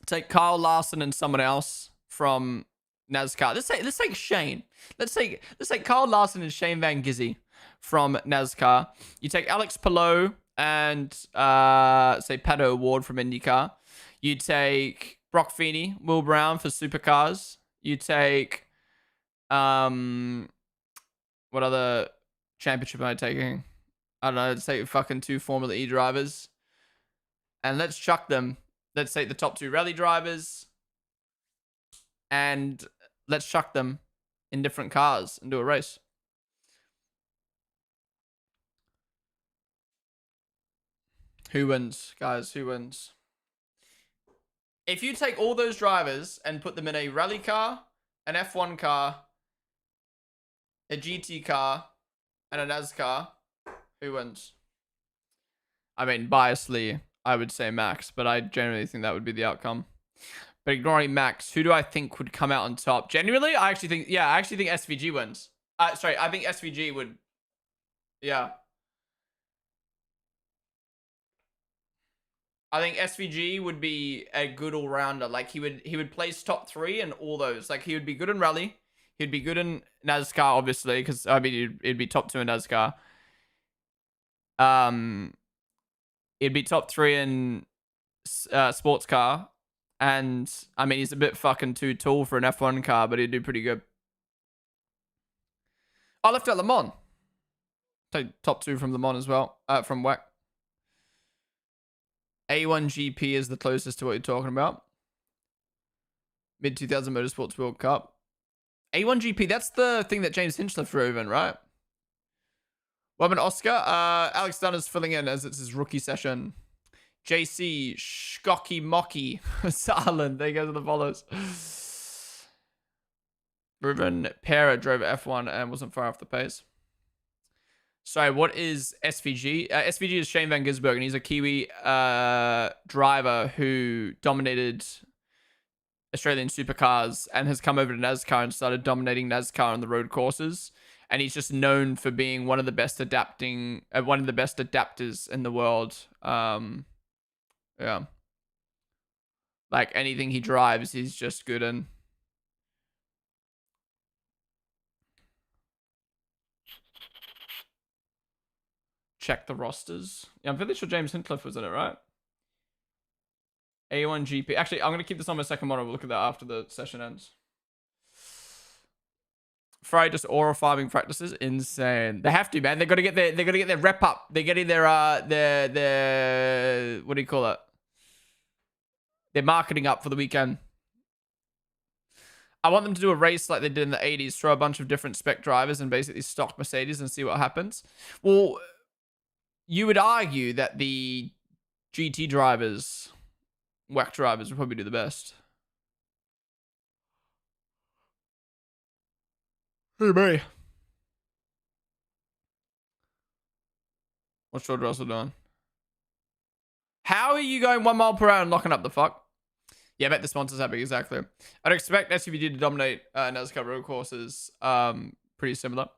Take Kyle Larson and someone else from NASCAR. Let's take Shane. Let's take Kyle Larson and Shane Van Gisy from NASCAR. You take Alex Palou and say Pato O'Ward from IndyCar. You take Brock Feeney, Will Brown for Supercars. You take what other championship am I taking? I don't know. Let's take fucking 2 Formula E drivers, and let's chuck them. Let's take the top 2 rally drivers, and let's chuck them in different cars and do a race. Who wins, guys? Who wins? If you take all those drivers and put them in a rally car, an F1 car, a GT car, and a NASCAR, who wins? I mean, biasly, I would say Max, but I generally think that would be the outcome. But ignoring Max, who do I think would come out on top? Genuinely, I actually think SVG wins. Sorry, I think SVG would. Yeah. I think SVG would be a good all-rounder. Like he would place top 3 in all those. Like he would be good in rally. He'd be good in NASCAR, obviously, because I mean it'd be top 2 in NASCAR. It'd be top 3 in sports car, and I mean he's a bit fucking too tall for an F1 car, but he'd do pretty good. I left out Le Mans. Take top 2 from Le Mans as well. From WEC. A1 GP is the closest to what you're talking about. Mid 2000 Motorsports World Cup. A1 GP, that's the thing that James Hinchcliffe drove in, right? Well, an Oscar. Alex Dunner's filling in as it's his rookie session. JC Schkocky Mocky Sarland. There goes the follows. Ruben Pera drove F1 and wasn't far off the pace. Sorry, what is SVG? SVG is Shane Van Gisbergen, and he's a Kiwi driver who dominated Australian supercars and has come over to NASCAR and started dominating NASCAR on the road courses. And he's just known for being one of the best adapters in the world. Yeah. Like anything he drives, he's just good in. Check the rosters. Yeah, I'm fairly sure James Hinchcliffe was in it, right? A1 GP. Actually, I'm going to keep this on my second monitor. We'll look at that after the session ends. Friday just aura farming practices. Insane. They have to, man. They got to get their rep up. They're getting their what do you call it? Their marketing up for the weekend. I want them to do a race like they did in the 80s. Throw a bunch of different spec drivers and basically stock Mercedes and see what happens. Well, you would argue that the GT drivers, WEC drivers, would probably do the best. Who me? What's George Russell doing? How are you going 1 mile per hour and locking up the fuck? Yeah, I bet the sponsor's happy, exactly. I'd expect SUVG to dominate NASCAR road courses. Pretty similar.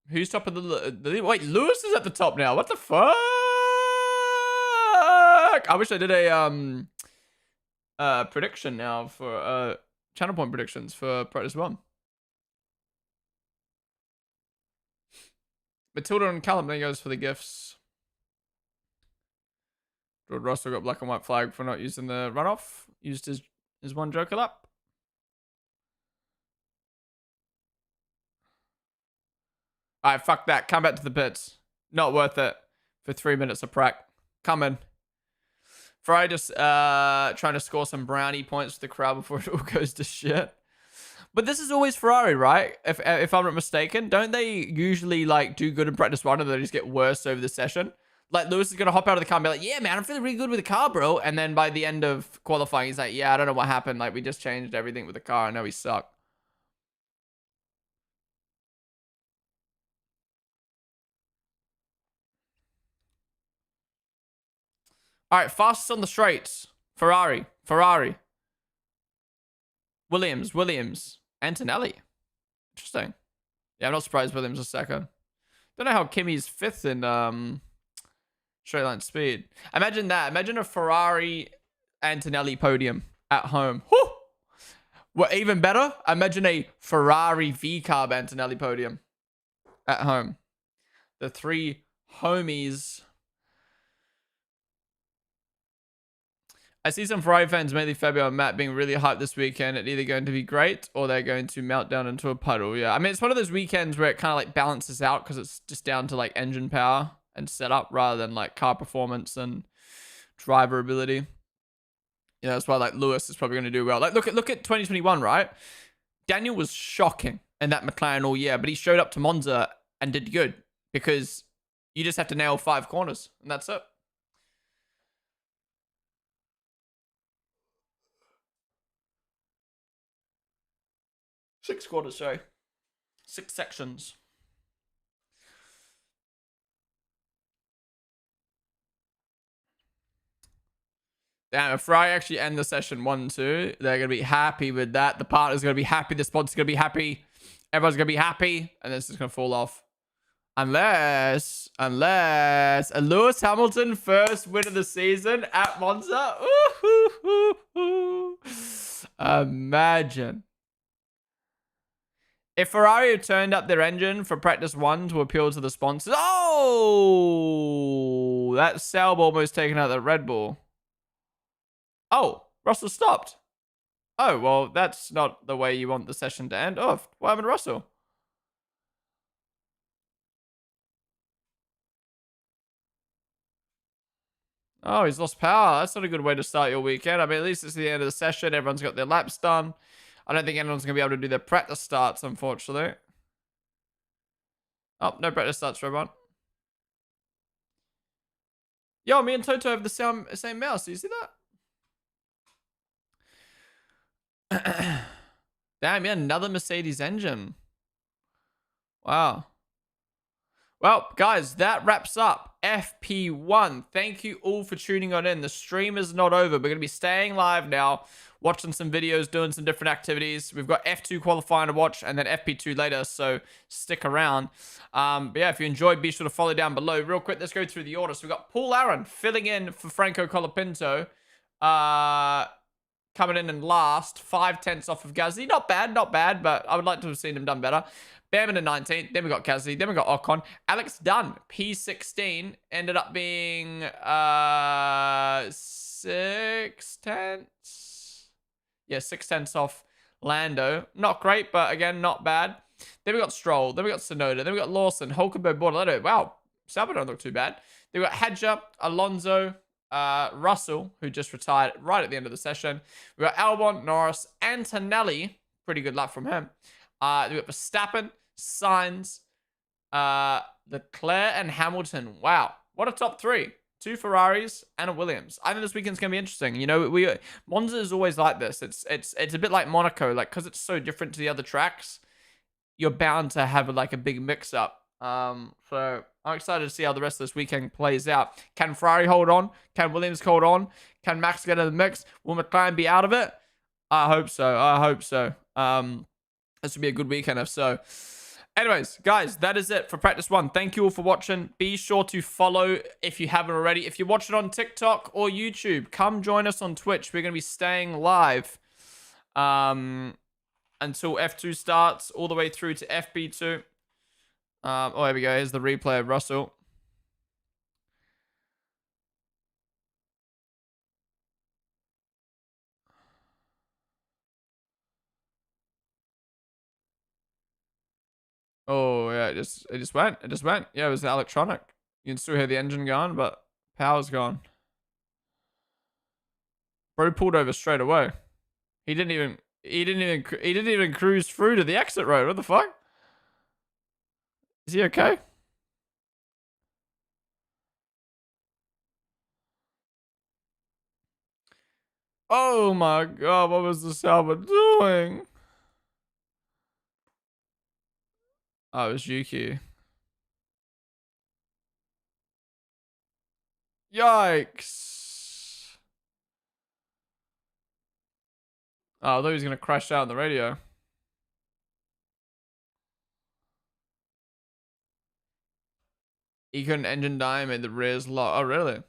Who's top of the wait, Lewis is at the top now. What the fuck? I wish I did a prediction now for channel point predictions for Practice 1. Matilda and Callum, there goes for the gifts. George Russell got black and white flag for not using the runoff. Used his one joker lap. Alright, fuck that. Come back to the pits. Not worth it for 3 minutes of prac. Coming. Ferrari just trying to score some brownie points for the crowd before it all goes to shit. But this is always Ferrari, right? If I'm not mistaken. Don't they usually like do good in practice 1 and they just get worse over the session? Like Lewis is going to hop out of the car and be like, yeah, man, I'm feeling really good with the car, bro. And then by the end of qualifying, he's like, yeah, I don't know what happened. Like we just changed everything with the car. I know we suck. All right, fastest on the straights. Ferrari. Williams. Antonelli. Interesting. Yeah, I'm not surprised Williams is second. Don't know how Kimi's 5th in straight line speed. Imagine that. Imagine a Ferrari Antonelli podium at home. Whew! Well, even better, imagine a Ferrari V-Carb Antonelli podium at home. The 3 homies. I see some Ferrari fans, mainly Fabio and Matt, being really hyped this weekend. It's either going to be great or they're going to melt down into a puddle. Yeah, I mean, it's one of those weekends where it kind of like balances out because it's just down to like engine power and setup rather than like car performance and driver ability. Yeah, that's why like Lewis is probably going to do well. Like look at 2021, right? Daniel was shocking in that McLaren all year, but he showed up to Monza and did good because you just have to nail 5 corners and that's it. Six quarters, sorry. 6 sections. Damn, if Ferrari actually end the session 1-2, they're going to be happy with that. The partner's going to be happy. The sponsor's going to be happy. Everyone's going to be happy. And then it's just going to fall off. Unless a Lewis Hamilton first win of the season at Monza. Ooh. Imagine. If Ferrari had turned up their engine for practice 1 to appeal to the sponsors. Oh! That Sauber almost taken out the Red Bull. Oh, Russell stopped. Oh, well, that's not the way you want the session to end. Oh, what happened to Russell? Oh, he's lost power. That's not a good way to start your weekend. I mean, at least it's the end of the session. Everyone's got their laps done. I don't think anyone's going to be able to do their practice starts, unfortunately. Oh, no practice starts for everyone. Yo, me and Toto have the same mouse. Do you see that? Damn, yeah, another Mercedes engine. Wow. Well, guys, that wraps up FP1. Thank you all for tuning on in. The stream is not over. We're going to be staying live now, watching some videos, doing some different activities. We've got F2 qualifying to watch and then FP2 later, so stick around. But yeah, if you enjoyed, be sure to follow down below. Real quick, let's go through the order. So we've got Paul Aaron filling in for Franco Colapinto. Coming in last, 5/10 off of Gasly. Not bad, but I would like to have seen him done better. Bam in the 19th. Then we got Gasly. Then we got Ocon. Alex Dunn, P16, ended up being 6/10. Yeah, 6/10 off Lando. Not great, but again, not bad. Then we got Stroll. Then we got Tsunoda. Then we got Lawson, Hulkenberg, Bortoleto. Wow, Sauber don't look too bad. Then we got Hadja, Alonso, Russell, who just retired right at the end of the session. We got Albon, Norris, Antonelli. Pretty good luck from him. We got Verstappen, Sainz, Leclerc, and Hamilton. Wow, what a top 3. 2 Ferraris and a Williams. I think this weekend's gonna be interesting. You know, Monza is always like this. It's a bit like Monaco, like because it's so different to the other tracks. You're bound to have like a big mix-up. So I'm excited to see how the rest of this weekend plays out. Can Ferrari hold on? Can Williams hold on? Can Max get in the mix? Will McLaren be out of it? I hope so. This will be a good weekend if so. Anyways, guys, that is it for practice 1. Thank you all for watching. Be sure to follow if you haven't already. If you're watching on TikTok or YouTube, come join us on Twitch. We're going to be staying live until F2 starts, all the way through to FP2. Oh, here we go. Here's the replay of Russell. Oh, yeah, it just went. Yeah, it was electronic. You can still hear the engine going, but power's gone. Bro pulled over straight away. He didn't even cruise through to the exit road. What the fuck? Is he okay? Oh my god, what was the Sauber doing? Oh, it was Yuki. Yikes. Oh, I thought he was going to crash out on the radio. He couldn't engine die and made the rears lock. Oh, really?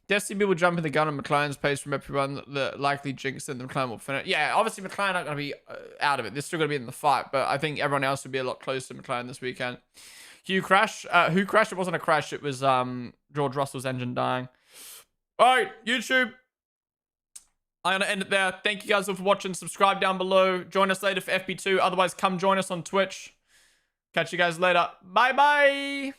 Destiny people jumping the gun on McLaren's pace from everyone that likely jinxed and the McLaren will finish. Yeah, obviously McLaren aren't going to be out of it. They're still going to be in the fight, but I think everyone else will be a lot closer to McLaren this weekend. Who crashed? It wasn't a crash. It was George Russell's engine dying. All right, YouTube. I'm going to end it there. Thank you guys all for watching. Subscribe down below. Join us later for FP2. Otherwise, come join us on Twitch. Catch you guys later. Bye-bye.